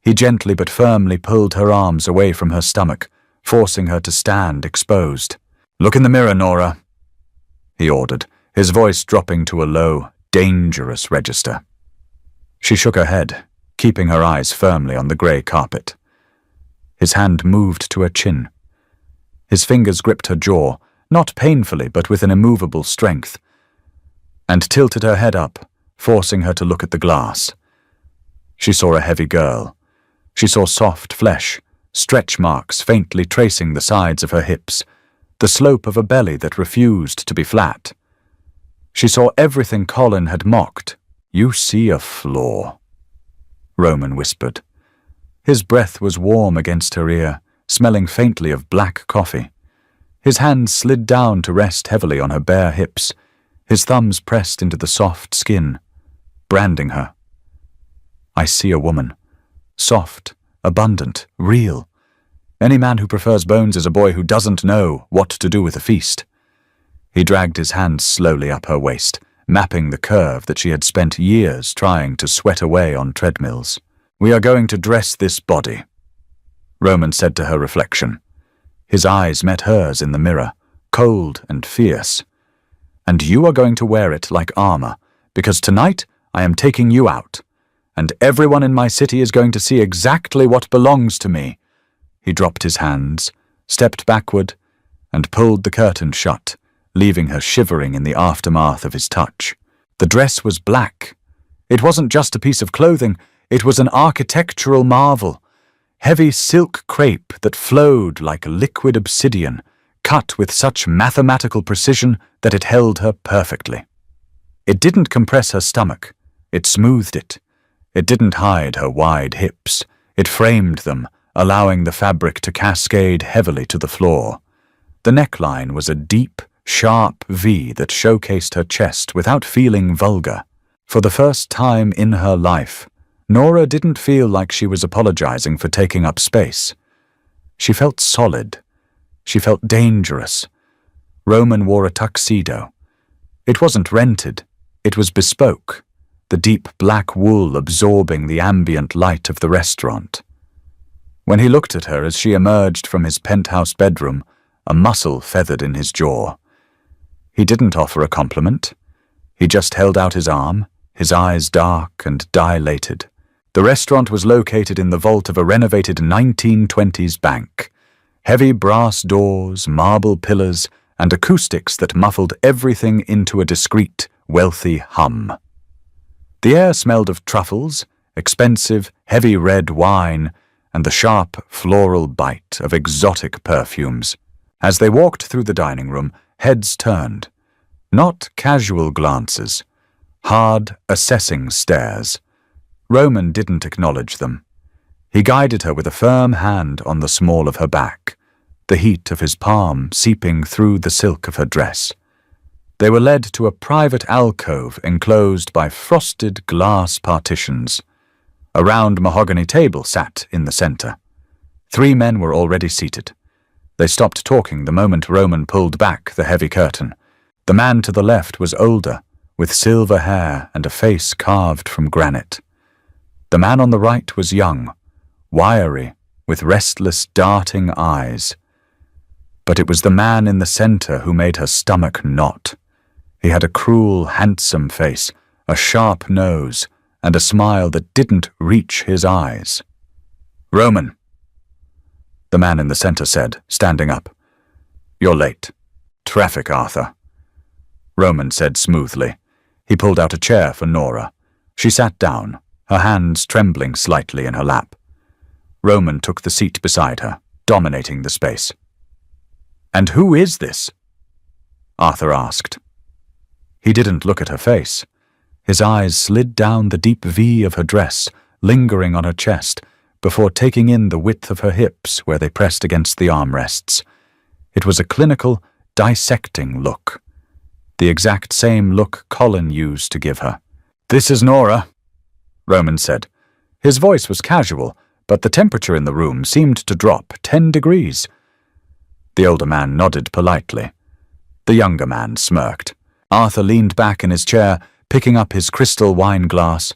He gently but firmly pulled her arms away from her stomach, forcing her to stand exposed. "Look in the mirror, Nora," he ordered, his voice dropping to a low, dangerous register. She shook her head, keeping her eyes firmly on the grey carpet. His hand moved to her chin. His fingers gripped her jaw, not painfully but with an immovable strength, and tilted her head up, forcing her to look at the glass. She saw a heavy girl. She saw soft flesh, stretch marks faintly tracing the sides of her hips, the slope of a belly that refused to be flat. She saw everything Colin had mocked. "You see a flaw," Roman whispered. His breath was warm against her ear, smelling faintly of black coffee. His hands slid down to rest heavily on her bare hips. His thumbs pressed into the soft skin, branding her. I see a woman. Soft, abundant, real. Any man who prefers bones is a boy who doesn't know what to do with a feast. He dragged his hands slowly up her waist, mapping the curve that she had spent years trying to sweat away on treadmills. We are going to dress this body, Roman said to her reflection. His eyes met hers in the mirror, cold and fierce. And you are going to wear it like armor, because tonight I am taking you out, and everyone in my city is going to see exactly what belongs to me. He dropped his hands, stepped backward, and pulled the curtain shut, leaving her shivering in the aftermath of his touch. The dress was black. It wasn't just a piece of clothing, it was an architectural marvel. Heavy silk crepe that flowed like liquid obsidian, cut with such mathematical precision that it held her perfectly. It didn't compress her stomach, it smoothed it. It didn't hide her wide hips, it framed them, allowing the fabric to cascade heavily to the floor. The neckline was a deep, sharp V that showcased her chest without feeling vulgar. For the first time in her life, Nora didn't feel like she was apologizing for taking up space. She felt solid. She felt dangerous. Roman wore a tuxedo. It wasn't rented. It was bespoke, the deep black wool absorbing the ambient light of the restaurant. When he looked at her as she emerged from his penthouse bedroom, a muscle feathered in his jaw. He didn't offer a compliment. He just held out his arm, his eyes dark and dilated. The restaurant was located in the vault of a renovated 1920s bank. Heavy brass doors, marble pillars, and acoustics that muffled everything into a discreet, wealthy hum. The air smelled of truffles, expensive, heavy red wine, and the sharp, floral bite of exotic perfumes. As they walked through the dining room, heads turned. Not casual glances, hard, assessing stares. Roman didn't acknowledge them. He guided her with a firm hand on the small of her back, the heat of his palm seeping through the silk of her dress. They were led to a private alcove enclosed by frosted glass partitions. A round mahogany table sat in the center. 3 men were already seated. They stopped talking the moment Roman pulled back the heavy curtain. The man to the left was older, with silver hair and a face carved from granite. The man on the right was young, wiry, with restless, darting eyes. But it was the man in the center who made her stomach knot. He had a cruel, handsome face, a sharp nose, and a smile that didn't reach his eyes. "Roman," the man in the center said, standing up. "You're late. Traffic, Arthur." Roman said smoothly. He pulled out a chair for Nora. She sat down, her hands trembling slightly in her lap. Roman took the seat beside her, dominating the space. "And who is this?" Arthur asked. He didn't look at her face. His eyes slid down the deep V of her dress, lingering on her chest, before taking in the width of her hips where they pressed against the armrests. It was a clinical, dissecting look. The exact same look Colin used to give her. "This is Nora," Roman said. His voice was casual, but the temperature in the room seemed to drop 10 degrees. The older man nodded politely. The younger man smirked. Arthur leaned back in his chair, picking up his crystal wine glass.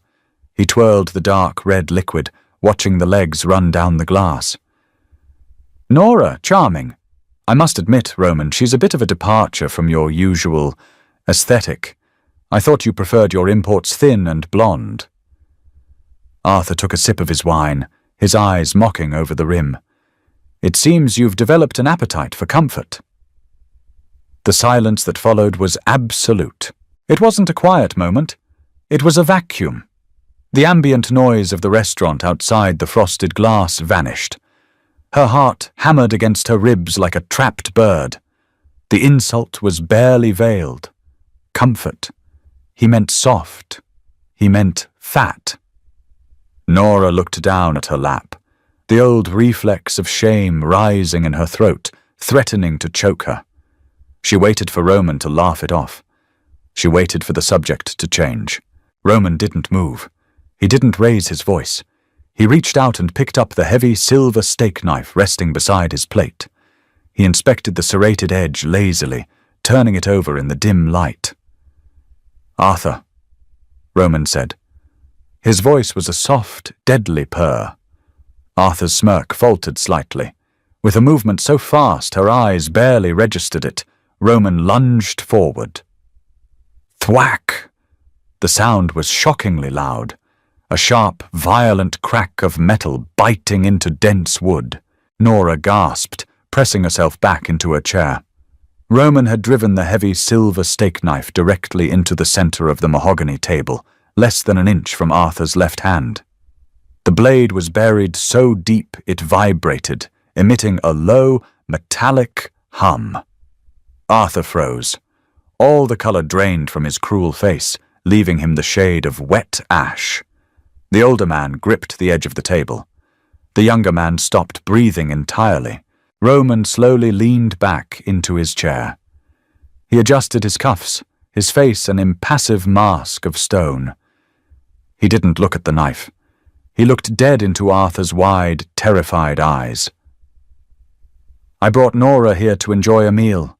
He twirled the dark red liquid, watching the legs run down the glass. "Nora, charming. I must admit, Roman, she's a bit of a departure from your usual aesthetic. I thought you preferred your imports thin and blonde." Arthur took a sip of his wine, his eyes mocking over the rim. "It seems you've developed an appetite for comfort." The silence that followed was absolute. It wasn't a quiet moment. It was a vacuum. The ambient noise of the restaurant outside the frosted glass vanished. Her heart hammered against her ribs like a trapped bird. The insult was barely veiled. Comfort. He meant soft. He meant fat. Nora looked down at her lap, the old reflex of shame rising in her throat, threatening to choke her. She waited for Roman to laugh it off. She waited for the subject to change. Roman didn't move. He didn't raise his voice. He reached out and picked up the heavy silver steak knife resting beside his plate. He inspected the serrated edge lazily, turning it over in the dim light. "Arthur," Roman said. His voice was a soft, deadly purr. Arthur's smirk faltered slightly. With a movement so fast her eyes barely registered it, Roman lunged forward. Thwack! The sound was shockingly loud. A sharp, violent crack of metal biting into dense wood. Nora gasped, pressing herself back into her chair. Roman had driven the heavy silver steak knife directly into the center of the mahogany table, less than an inch from Arthur's left hand. The blade was buried so deep it vibrated, emitting a low, metallic hum. Arthur froze. All the color drained from his cruel face, leaving him the shade of wet ash. The older man gripped the edge of the table. The younger man stopped breathing entirely. Roman slowly leaned back into his chair. He adjusted his cuffs, his face an impassive mask of stone. He didn't look at the knife. He looked dead into Arthur's wide, terrified eyes. "I brought Nora here to enjoy a meal,"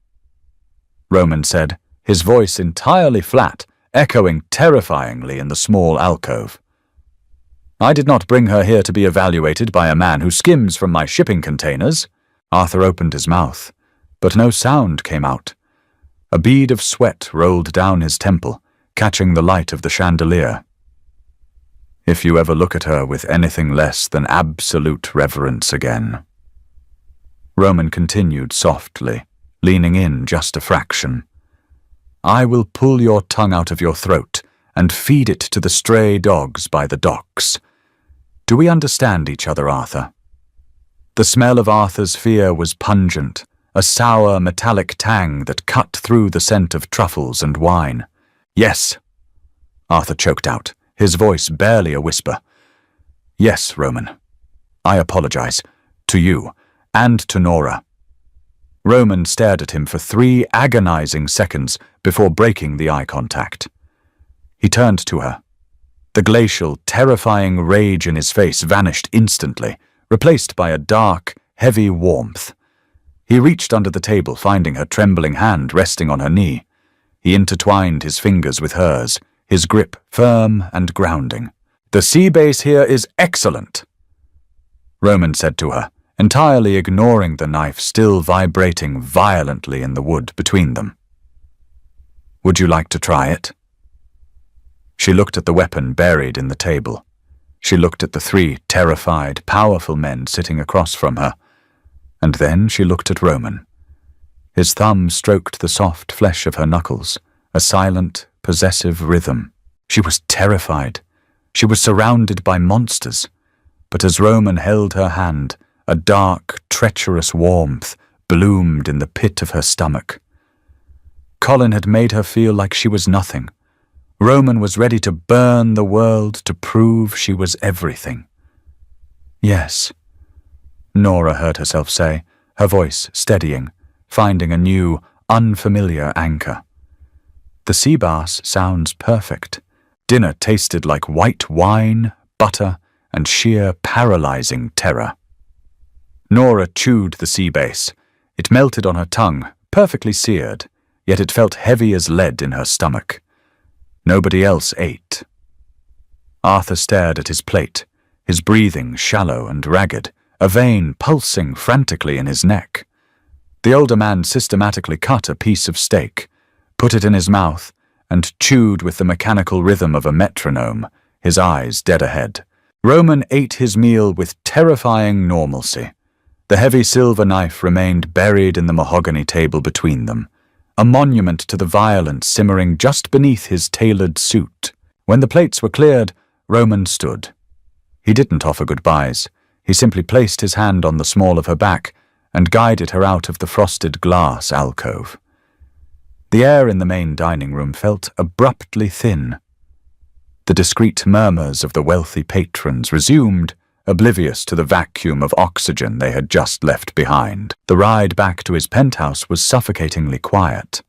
Roman said, his voice entirely flat, echoing terrifyingly in the small alcove. "I did not bring her here to be evaluated by a man who skims from my shipping containers." Arthur opened his mouth, but no sound came out. A bead of sweat rolled down his temple, catching the light of the chandelier. "If you ever look at her with anything less than absolute reverence again," Roman continued softly, leaning in just a fraction, "I will pull your tongue out of your throat and feed it to the stray dogs by the docks. Do we understand each other, Arthur?" The smell of Arthur's fear was pungent, a sour, metallic tang that cut through the scent of truffles and wine. "Yes," Arthur choked out, his voice barely a whisper. "Yes, Roman. I apologize. To you, and to Nora." Roman stared at him for 3 agonizing seconds before breaking the eye contact. He turned to her. The glacial, terrifying rage in his face vanished instantly, replaced by a dark, heavy warmth. He reached under the table, finding her trembling hand resting on her knee. He intertwined his fingers with hers, his grip firm and grounding. "The sea base here is excellent," Roman said to her, entirely ignoring the knife still vibrating violently in the wood between them. "Would you like to try it?" She looked at the weapon buried in the table. She looked at the 3 terrified, powerful men sitting across from her. And then she looked at Roman. His thumb stroked the soft flesh of her knuckles, a silent, possessive rhythm. She was terrified. She was surrounded by monsters. But as Roman held her hand, a dark, treacherous warmth bloomed in the pit of her stomach. Colin had made her feel like she was nothing. Roman was ready to burn the world to prove she was everything. "Yes," Nora heard herself say, her voice steadying, finding a new, unfamiliar anchor. "The sea bass sounds perfect. Dinner tasted like white wine, butter, and sheer paralyzing terror." Nora chewed the sea bass. It melted on her tongue, perfectly seared, yet it felt heavy as lead in her stomach. Nobody else ate. Arthur stared at his plate, his breathing shallow and ragged, a vein pulsing frantically in his neck. The older man systematically cut a piece of steak, put it in his mouth, and chewed with the mechanical rhythm of a metronome, his eyes dead ahead. Roman ate his meal with terrifying normalcy. The heavy silver knife remained buried in the mahogany table between them, a monument to the violence simmering just beneath his tailored suit. When the plates were cleared, Roman stood. He didn't offer goodbyes. He simply placed his hand on the small of her back and guided her out of the frosted glass alcove. The air in the main dining room felt abruptly thin. The discreet murmurs of the wealthy patrons resumed, oblivious to the vacuum of oxygen they had just left behind. The ride back to his penthouse was suffocatingly quiet.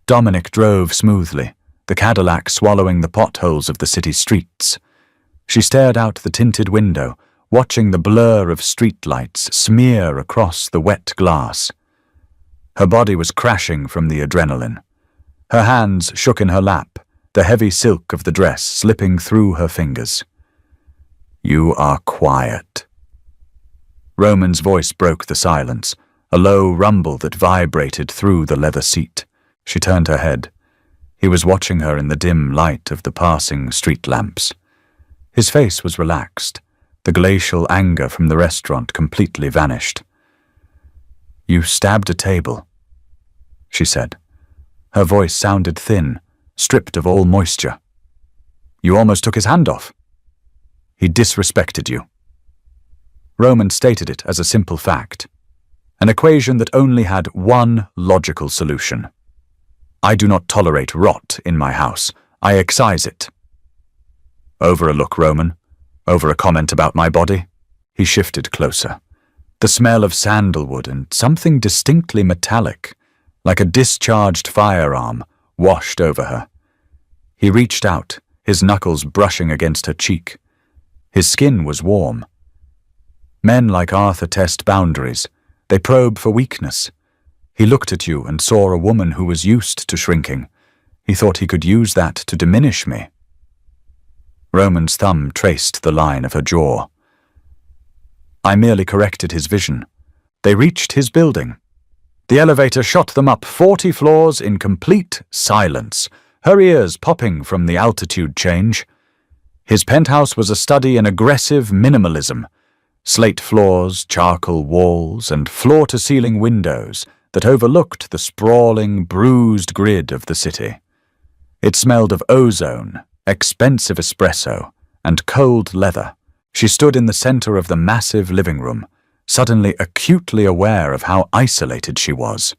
Dominic drove smoothly, the Cadillac swallowing the potholes of the city streets. She stared out the tinted window, watching the blur of streetlights smear across the wet glass. Her body was crashing from the adrenaline. Her hands shook in her lap, the heavy silk of the dress slipping through her fingers. "You are quiet." Roman's voice broke the silence, a low rumble that vibrated through the leather seat. She turned her head. He was watching her in the dim light of the passing street lamps. His face was relaxed. The glacial anger from the restaurant completely vanished. "You stabbed a table," she said. Her voice sounded thin, stripped of all moisture. "You almost took his hand off. He disrespected you." Roman stated it as a simple fact, an equation that only had one logical solution. "I do not tolerate rot in my house. I excise it." "Over a look, Roman? Over a comment about my body?" He shifted closer. The smell of sandalwood and something distinctly metallic, like a discharged firearm, washed over her. He reached out, his knuckles brushing against her cheek. His skin was warm. Men like Arthur test boundaries. They probe for weakness. He looked at you and saw a woman who was used to shrinking. He thought he could use that to diminish me. Roman's thumb traced the line of her jaw. I merely corrected his vision. They reached his building. The elevator shot them up 40 floors in complete silence, her ears popping from the altitude change. His penthouse was a study in aggressive minimalism. Slate floors, charcoal walls, and floor-to-ceiling windows that overlooked the sprawling, bruised grid of the city. It smelled of ozone, expensive espresso, and cold leather. She stood in the center of the massive living room, suddenly acutely aware of how isolated she was.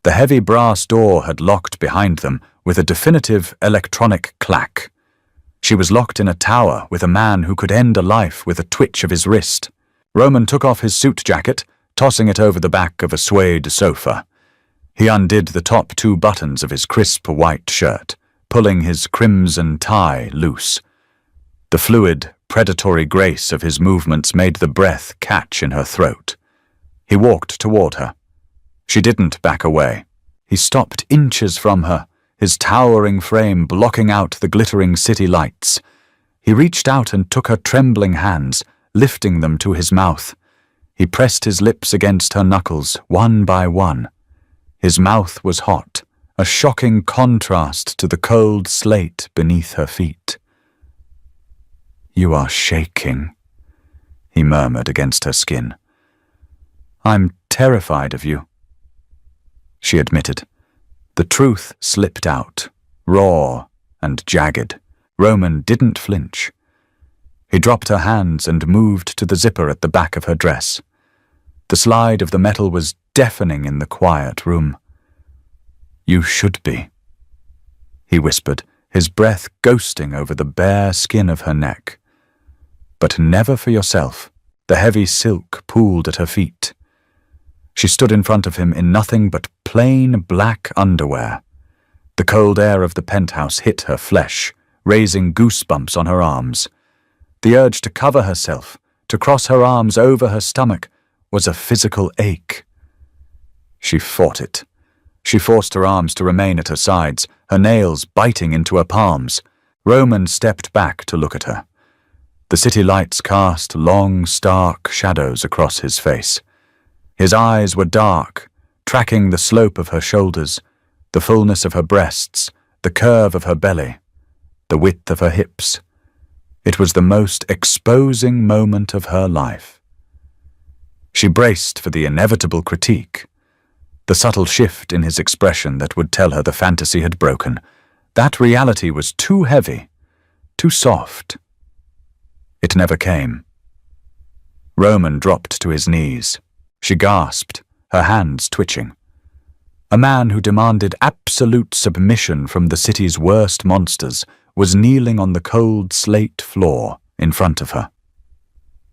The heavy brass door had locked behind them with a definitive electronic clack. She was locked in a tower with a man who could end a life with a twitch of his wrist. Roman took off his suit jacket, tossing it over the back of a suede sofa. He undid the top 2 buttons of his crisp white shirt, pulling his crimson tie loose. The fluid, predatory grace of his movements made the breath catch in her throat. He walked toward her. She didn't back away. He stopped inches from her, his towering frame blocking out the glittering city lights. He reached out and took her trembling hands, lifting them to his mouth. He pressed his lips against her knuckles, one by one. His mouth was hot, a shocking contrast to the cold slate beneath her feet. "You are shaking," he murmured against her skin. "I'm terrified of you," she admitted. The truth slipped out, raw and jagged. Roman didn't flinch. He dropped her hands and moved to the zipper at the back of her dress. The slide of the metal was deafening in the quiet room. "You should be," he whispered, his breath ghosting over the bare skin of her neck. "But never for yourself." The heavy silk pooled at her feet. She stood in front of him in nothing but plain black underwear. The cold air of the penthouse hit her flesh, raising goosebumps on her arms. The urge to cover herself, to cross her arms over her stomach, was a physical ache. She fought it. She forced her arms to remain at her sides, her nails biting into her palms. Roman stepped back to look at her. The city lights cast long, stark shadows across his face. His eyes were dark, tracking the slope of her shoulders, the fullness of her breasts, the curve of her belly, the width of her hips. It was the most exposing moment of her life. She braced for the inevitable critique, the subtle shift in his expression that would tell her the fantasy had broken. That reality was too heavy, too soft. It never came. Roman dropped to his knees. She gasped, her hands twitching. A man who demanded absolute submission from the city's worst monsters was kneeling on the cold slate floor in front of her.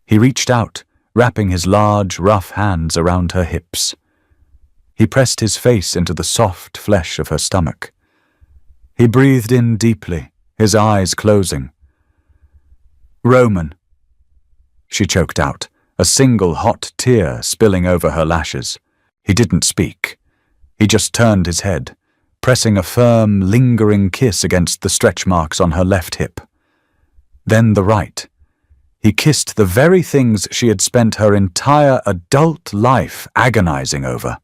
He reached out, wrapping his large, rough hands around her hips. He pressed his face into the soft flesh of her stomach. He breathed in deeply, his eyes closing. "Roman," she choked out, a single hot tear spilling over her lashes. He didn't speak. He just turned his head, pressing a firm, lingering kiss against the stretch marks on her left hip. Then the right. He kissed the very things she had spent her entire adult life agonizing over.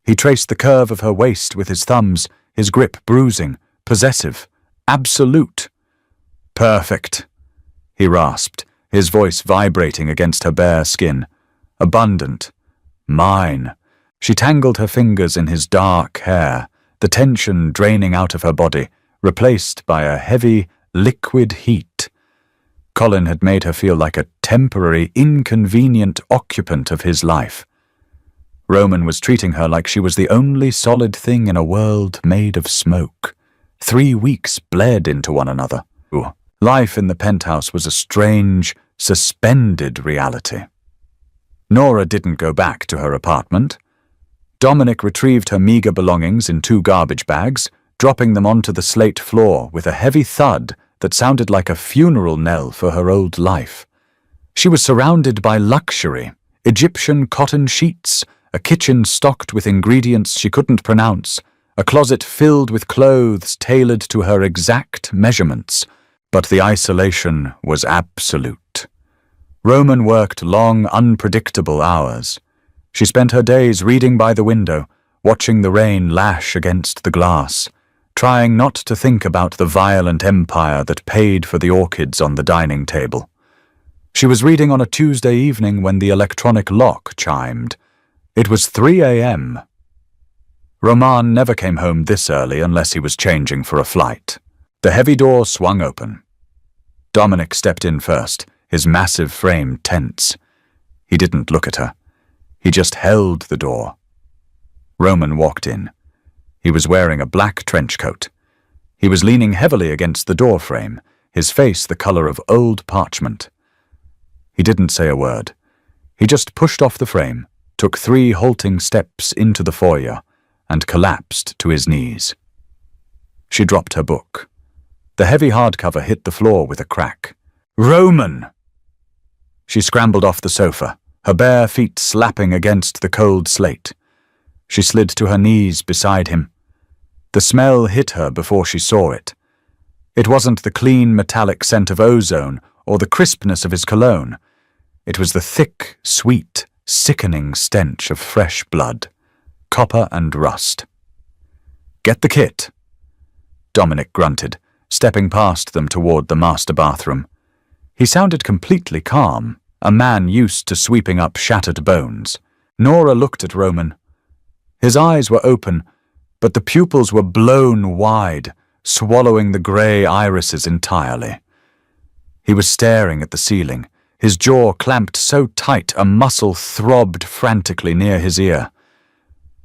He traced the curve of her waist with his thumbs, his grip bruising, possessive, absolute. "Perfect," he rasped, his voice vibrating against her bare skin. "Abundant. Mine." She tangled her fingers in his dark hair, the tension draining out of her body, replaced by a heavy, liquid heat. Colin had made her feel like a temporary, inconvenient occupant of his life. Roman was treating her like she was the only solid thing in a world made of smoke. 3 weeks bled into one another. Life in the penthouse was a strange, suspended reality. Nora didn't go back to her apartment. Dominic retrieved her meager belongings in 2 garbage bags, dropping them onto the slate floor with a heavy thud that sounded like a funeral knell for her old life. She was surrounded by luxury, Egyptian cotton sheets, a kitchen stocked with ingredients she couldn't pronounce, a closet filled with clothes tailored to her exact measurements, but the isolation was absolute. Roman worked long, unpredictable hours. She spent her days reading by the window, watching the rain lash against the glass, trying not to think about the violent empire that paid for the orchids on the dining table. She was reading on a Tuesday evening when the electronic lock chimed. It was 3 a.m. Roman never came home this early unless he was changing for a flight. The heavy door swung open. Dominic stepped in first, his massive frame tense. He didn't look at her. He just held the door. Roman walked in. He was wearing a black trench coat. He was leaning heavily against the door frame, his face the color of old parchment. He didn't say a word. He just pushed off the frame, took 3 halting steps into the foyer, and collapsed to his knees. She dropped her book. The heavy hardcover hit the floor with a crack. "Roman!" She scrambled off the sofa, her bare feet slapping against the cold slate. She slid to her knees beside him. The smell hit her before she saw it. It wasn't the clean metallic scent of ozone or the crispness of his cologne. It was the thick, sweet, sickening stench of fresh blood, copper and rust. "Get the kit," Dominic grunted, stepping past them toward the master bathroom. He sounded completely calm, a man used to sweeping up shattered bones. Nora looked at Roman. His eyes were open, but the pupils were blown wide, swallowing the grey irises entirely. He was staring at the ceiling, his jaw clamped so tight a muscle throbbed frantically near his ear.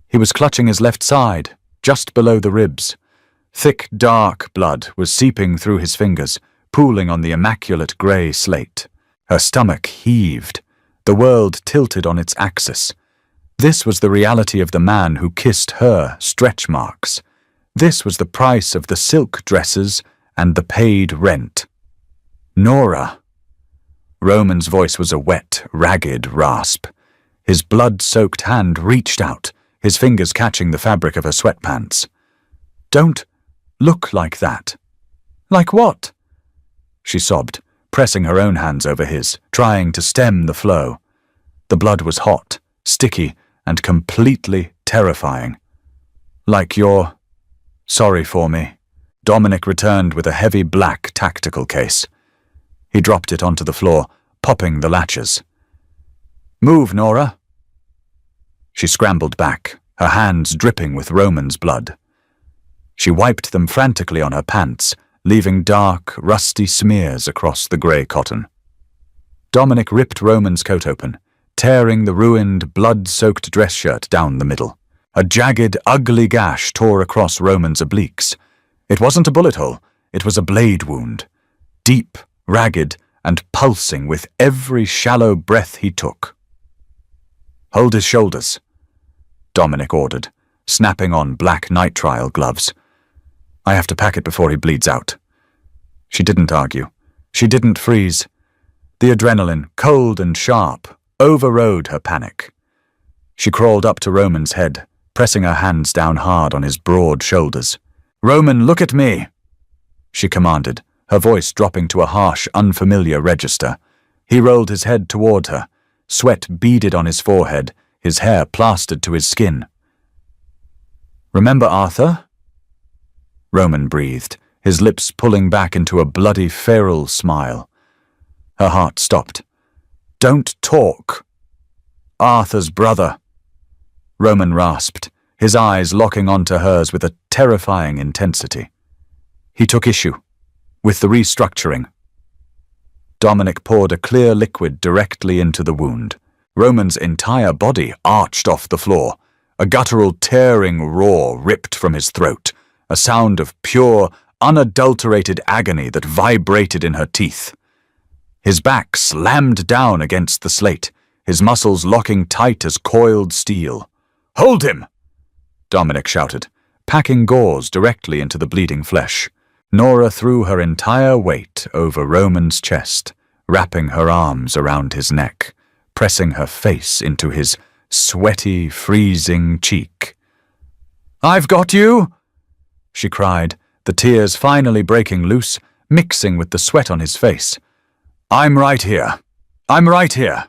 He was clutching his left side, just below the ribs. Thick, dark blood was seeping through his fingers, pooling on the immaculate grey slate. Her stomach heaved. The world tilted on its axis. This was the reality of the man who kissed her stretch marks. This was the price of the silk dresses and the paid rent. "Nora." Roman's voice was a wet, ragged rasp. His blood-soaked hand reached out, his fingers catching the fabric of her sweatpants. "Don't look like that." "Like what?" She sobbed, pressing her own hands over his, trying to stem the flow. The blood was hot, sticky, and completely terrifying. "Like you're sorry for me." Dominic returned with a heavy black tactical case. He dropped it onto the floor, popping the latches. "Move, Nora." She scrambled back, her hands dripping with Roman's blood. She wiped them frantically on her pants, leaving dark, rusty smears across the grey cotton. Dominic ripped Roman's coat open, tearing the ruined, blood-soaked dress shirt down the middle. A jagged, ugly gash tore across Roman's obliques. It wasn't a bullet hole, it was a blade wound. Deep, ragged, and pulsing with every shallow breath he took. "Hold his shoulders." Dominic ordered, snapping on black nitrile gloves. "I have to pack it before he bleeds out." She didn't argue. She didn't freeze. The adrenaline, cold and sharp, overrode her panic. She crawled up to Roman's head, pressing her hands down hard on his broad shoulders. "Roman, look at me," she commanded, her voice dropping to a harsh, unfamiliar register. He rolled his head toward her, sweat beaded on his forehead, his hair plastered to his skin. "Remember Arthur?" Roman breathed, his lips pulling back into a bloody, feral smile. Her heart stopped. "Don't talk." "Arthur's brother," Roman rasped, his eyes locking onto hers with a terrifying intensity. He took issue with the restructuring. Dominic poured a clear liquid directly into the wound. Roman's entire body arched off the floor. A guttural tearing roar ripped from his throat, a sound of pure, unadulterated agony that vibrated in her teeth. His back slammed down against the slate, his muscles locking tight as coiled steel. "Hold him!" Dominic shouted, packing gauze directly into the bleeding flesh. Nora threw her entire weight over Roman's chest, wrapping her arms around his neck, pressing her face into his sweaty, freezing cheek. "I've got you!" she cried, the tears finally breaking loose, mixing with the sweat on his face. "I'm right here. I'm right here."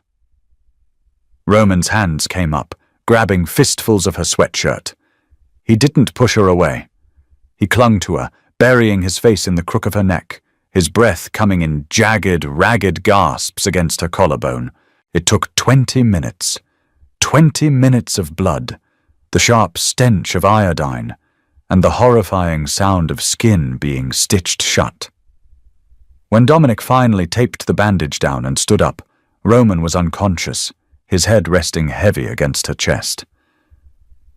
Roman's hands came up, grabbing fistfuls of her sweatshirt. He didn't push her away. He clung to her, burying his face in the crook of her neck, his breath coming in jagged, ragged gasps against her collarbone. It took 20 minutes. 20 minutes of blood, the sharp stench of iodine, and the horrifying sound of skin being stitched shut. When Dominic finally taped the bandage down and stood up, Roman was unconscious, his head resting heavy against her chest.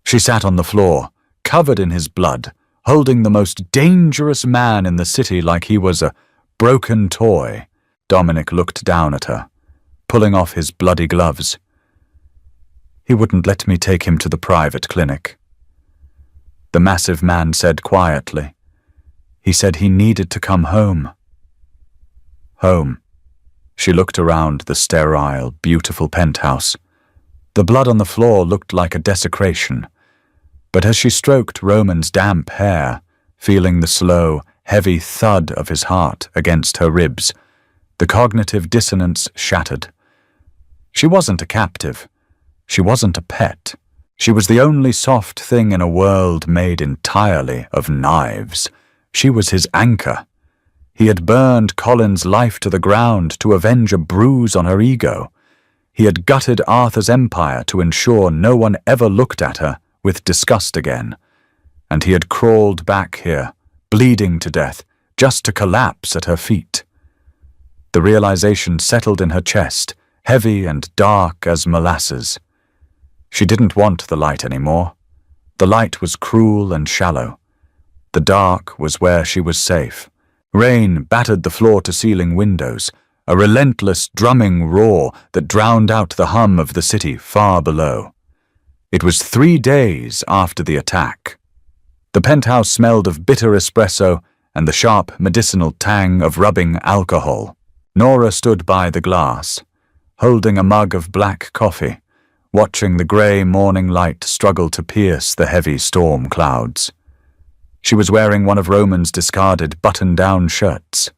She sat on the floor, covered in his blood, holding the most dangerous man in the city like he was a broken toy. Dominic looked down at her, pulling off his bloody gloves. "He wouldn't let me take him to the private clinic," the massive man said quietly. "He said he needed to come home." Home. She looked around the sterile, beautiful penthouse. The blood on the floor looked like a desecration, but as she stroked Roman's damp hair, feeling the slow, heavy thud of his heart against her ribs, the cognitive dissonance shattered. She wasn't a captive. She wasn't a pet. She was the only soft thing in a world made entirely of knives. She was his anchor. He had burned Colin's life to the ground to avenge a bruise on her ego. He had gutted Arthur's empire to ensure no one ever looked at her with disgust again. And he had crawled back here, bleeding to death, just to collapse at her feet. The realization settled in her chest, heavy and dark as molasses. She didn't want the light anymore. The light was cruel and shallow. The dark was where she was safe. Rain battered the floor-to-ceiling windows, a relentless drumming roar that drowned out the hum of the city far below. It was 3 days after the attack. The penthouse smelled of bitter espresso and the sharp medicinal tang of rubbing alcohol. Nora stood by the glass, holding a mug of black coffee, watching the grey morning light struggle to pierce the heavy storm clouds. She was wearing one of Roman's discarded button-down shirts.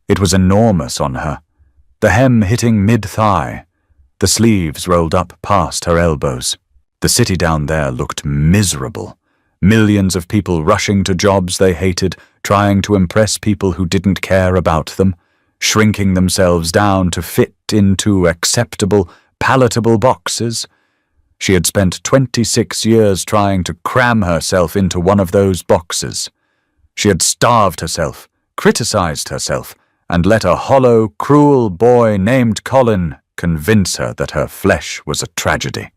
It was enormous on her, the hem hitting mid-thigh, the sleeves rolled up past her elbows. The city down there looked miserable. Millions of people rushing to jobs they hated, trying to impress people who didn't care about them, shrinking themselves down to fit into acceptable, palatable boxes. She had spent 26 years trying to cram herself into one of those boxes. She had starved herself, criticized herself, and let a hollow, cruel boy named Colin convince her that her flesh was a tragedy.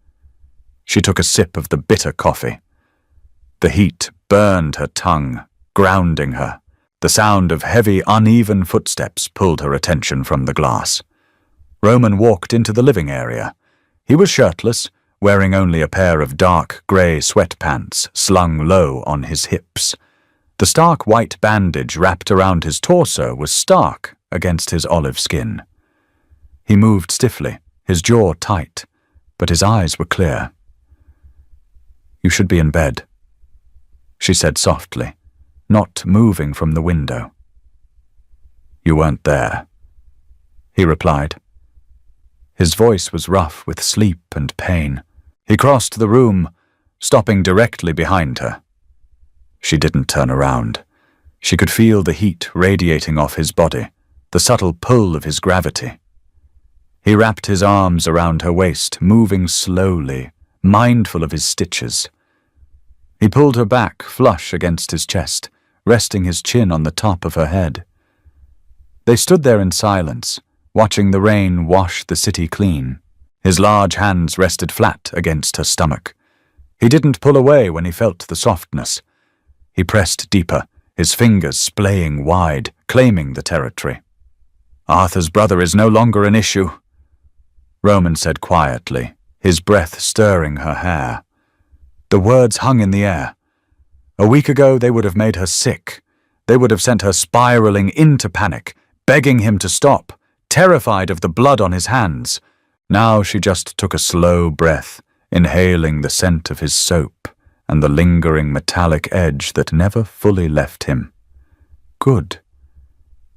She took a sip of the bitter coffee. The heat burned her tongue, grounding her. The sound of heavy, uneven footsteps pulled her attention from the glass. Roman walked into the living area. He was shirtless, wearing only a pair of dark grey sweatpants slung low on his hips. The stark white bandage wrapped around his torso was stark against his olive skin. He moved stiffly, his jaw tight, but his eyes were clear. "You should be in bed," she said softly, not moving from the window. "You weren't there," he replied. His voice was rough with sleep and pain. He crossed the room, stopping directly behind her. She didn't turn around. She could feel the heat radiating off his body, the subtle pull of his gravity. He wrapped his arms around her waist, moving slowly, mindful of his stitches. He pulled her back, flush against his chest, resting his chin on the top of her head. They stood there in silence, watching the rain wash the city clean. His large hands rested flat against her stomach. He didn't pull away when he felt the softness. He pressed deeper, his fingers splaying wide, claiming the territory. "Arthur's brother is no longer an issue," Roman said quietly, his breath stirring her hair. The words hung in the air. A week ago they would have made her sick. They would have sent her spiraling into panic, begging him to stop, terrified of the blood on his hands. Now she just took a slow breath, inhaling the scent of his soap and the lingering metallic edge that never fully left him. "Good,"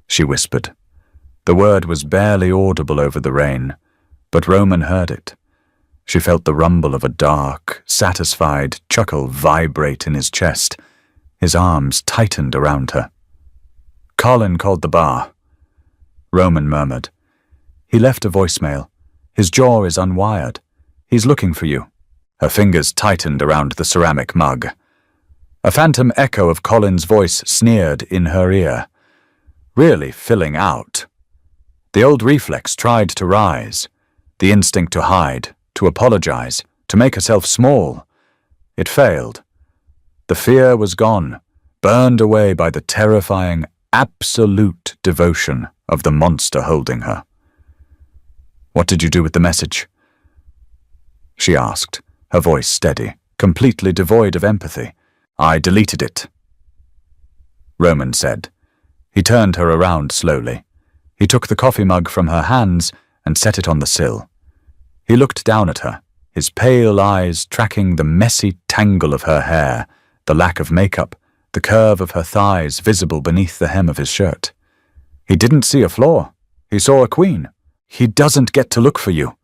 she whispered. The word was barely audible over the rain, but Roman heard it. She felt the rumble of a dark, satisfied chuckle vibrate in his chest. His arms tightened around her. "Colin called the bar," Roman murmured. "He left a voicemail. His jaw is unwired. He's looking for you." Her fingers tightened around the ceramic mug. A phantom echo of Colin's voice sneered in her ear. Really filling out. The old reflex tried to rise, the instinct to hide, to apologize, to make herself small. It failed. The fear was gone, burned away by the terrifying, absolute devotion of the monster holding her. "What did you do with the message?" she asked, her voice steady, completely devoid of empathy. "I deleted it," Roman said. He turned her around slowly. He took the coffee mug from her hands and set it on the sill. He looked down at her, his pale eyes tracking the messy tangle of her hair, the lack of makeup, the curve of her thighs visible beneath the hem of his shirt. He didn't see a flaw. He saw a queen. "He doesn't get to look for you,"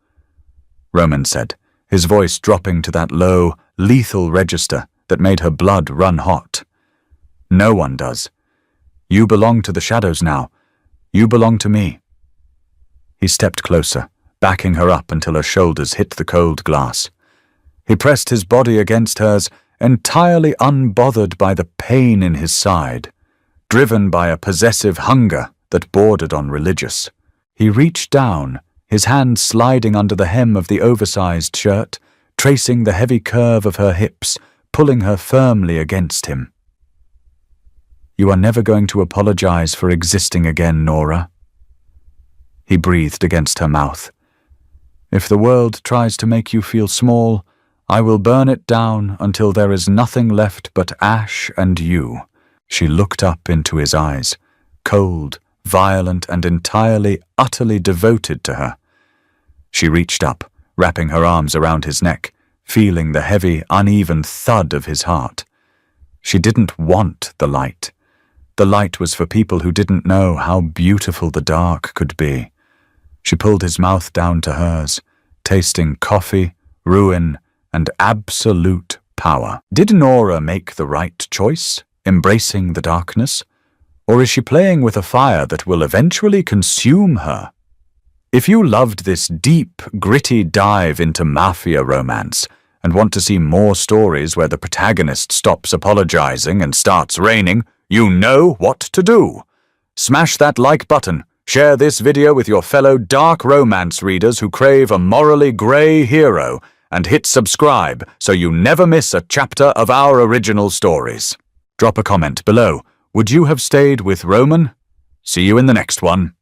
Roman said, his voice dropping to that low, lethal register that made her blood run hot. "No one does. You belong to the shadows now. You belong to me." He stepped closer, backing her up until her shoulders hit the cold glass. He pressed his body against hers, entirely unbothered by the pain in his side, driven by a possessive hunger that bordered on religious. He reached down, his hand sliding under the hem of the oversized shirt, tracing the heavy curve of her hips, pulling her firmly against him. "You are never going to apologize for existing again, Nora." He breathed against her mouth. "If the world tries to make you feel small, I will burn it down until there is nothing left but ash and you." She looked up into his eyes, cold, violent, and entirely, utterly devoted to her. She reached up, wrapping her arms around his neck, feeling the heavy, uneven thud of his heart. She didn't want the light. The light was for people who didn't know how beautiful the dark could be. She pulled his mouth down to hers, tasting coffee, ruin, and absolute power. Did Nora make the right choice, embracing the darkness? Or is she playing with a fire that will eventually consume her? If you loved this deep, gritty dive into Mafia romance and want to see more stories where the protagonist stops apologizing and starts reigning, you know what to do. Smash that like button, share this video with your fellow dark romance readers who crave a morally grey hero, and hit subscribe so you never miss a chapter of our original stories. Drop a comment below. Would you have stayed with Roman? See you in the next one.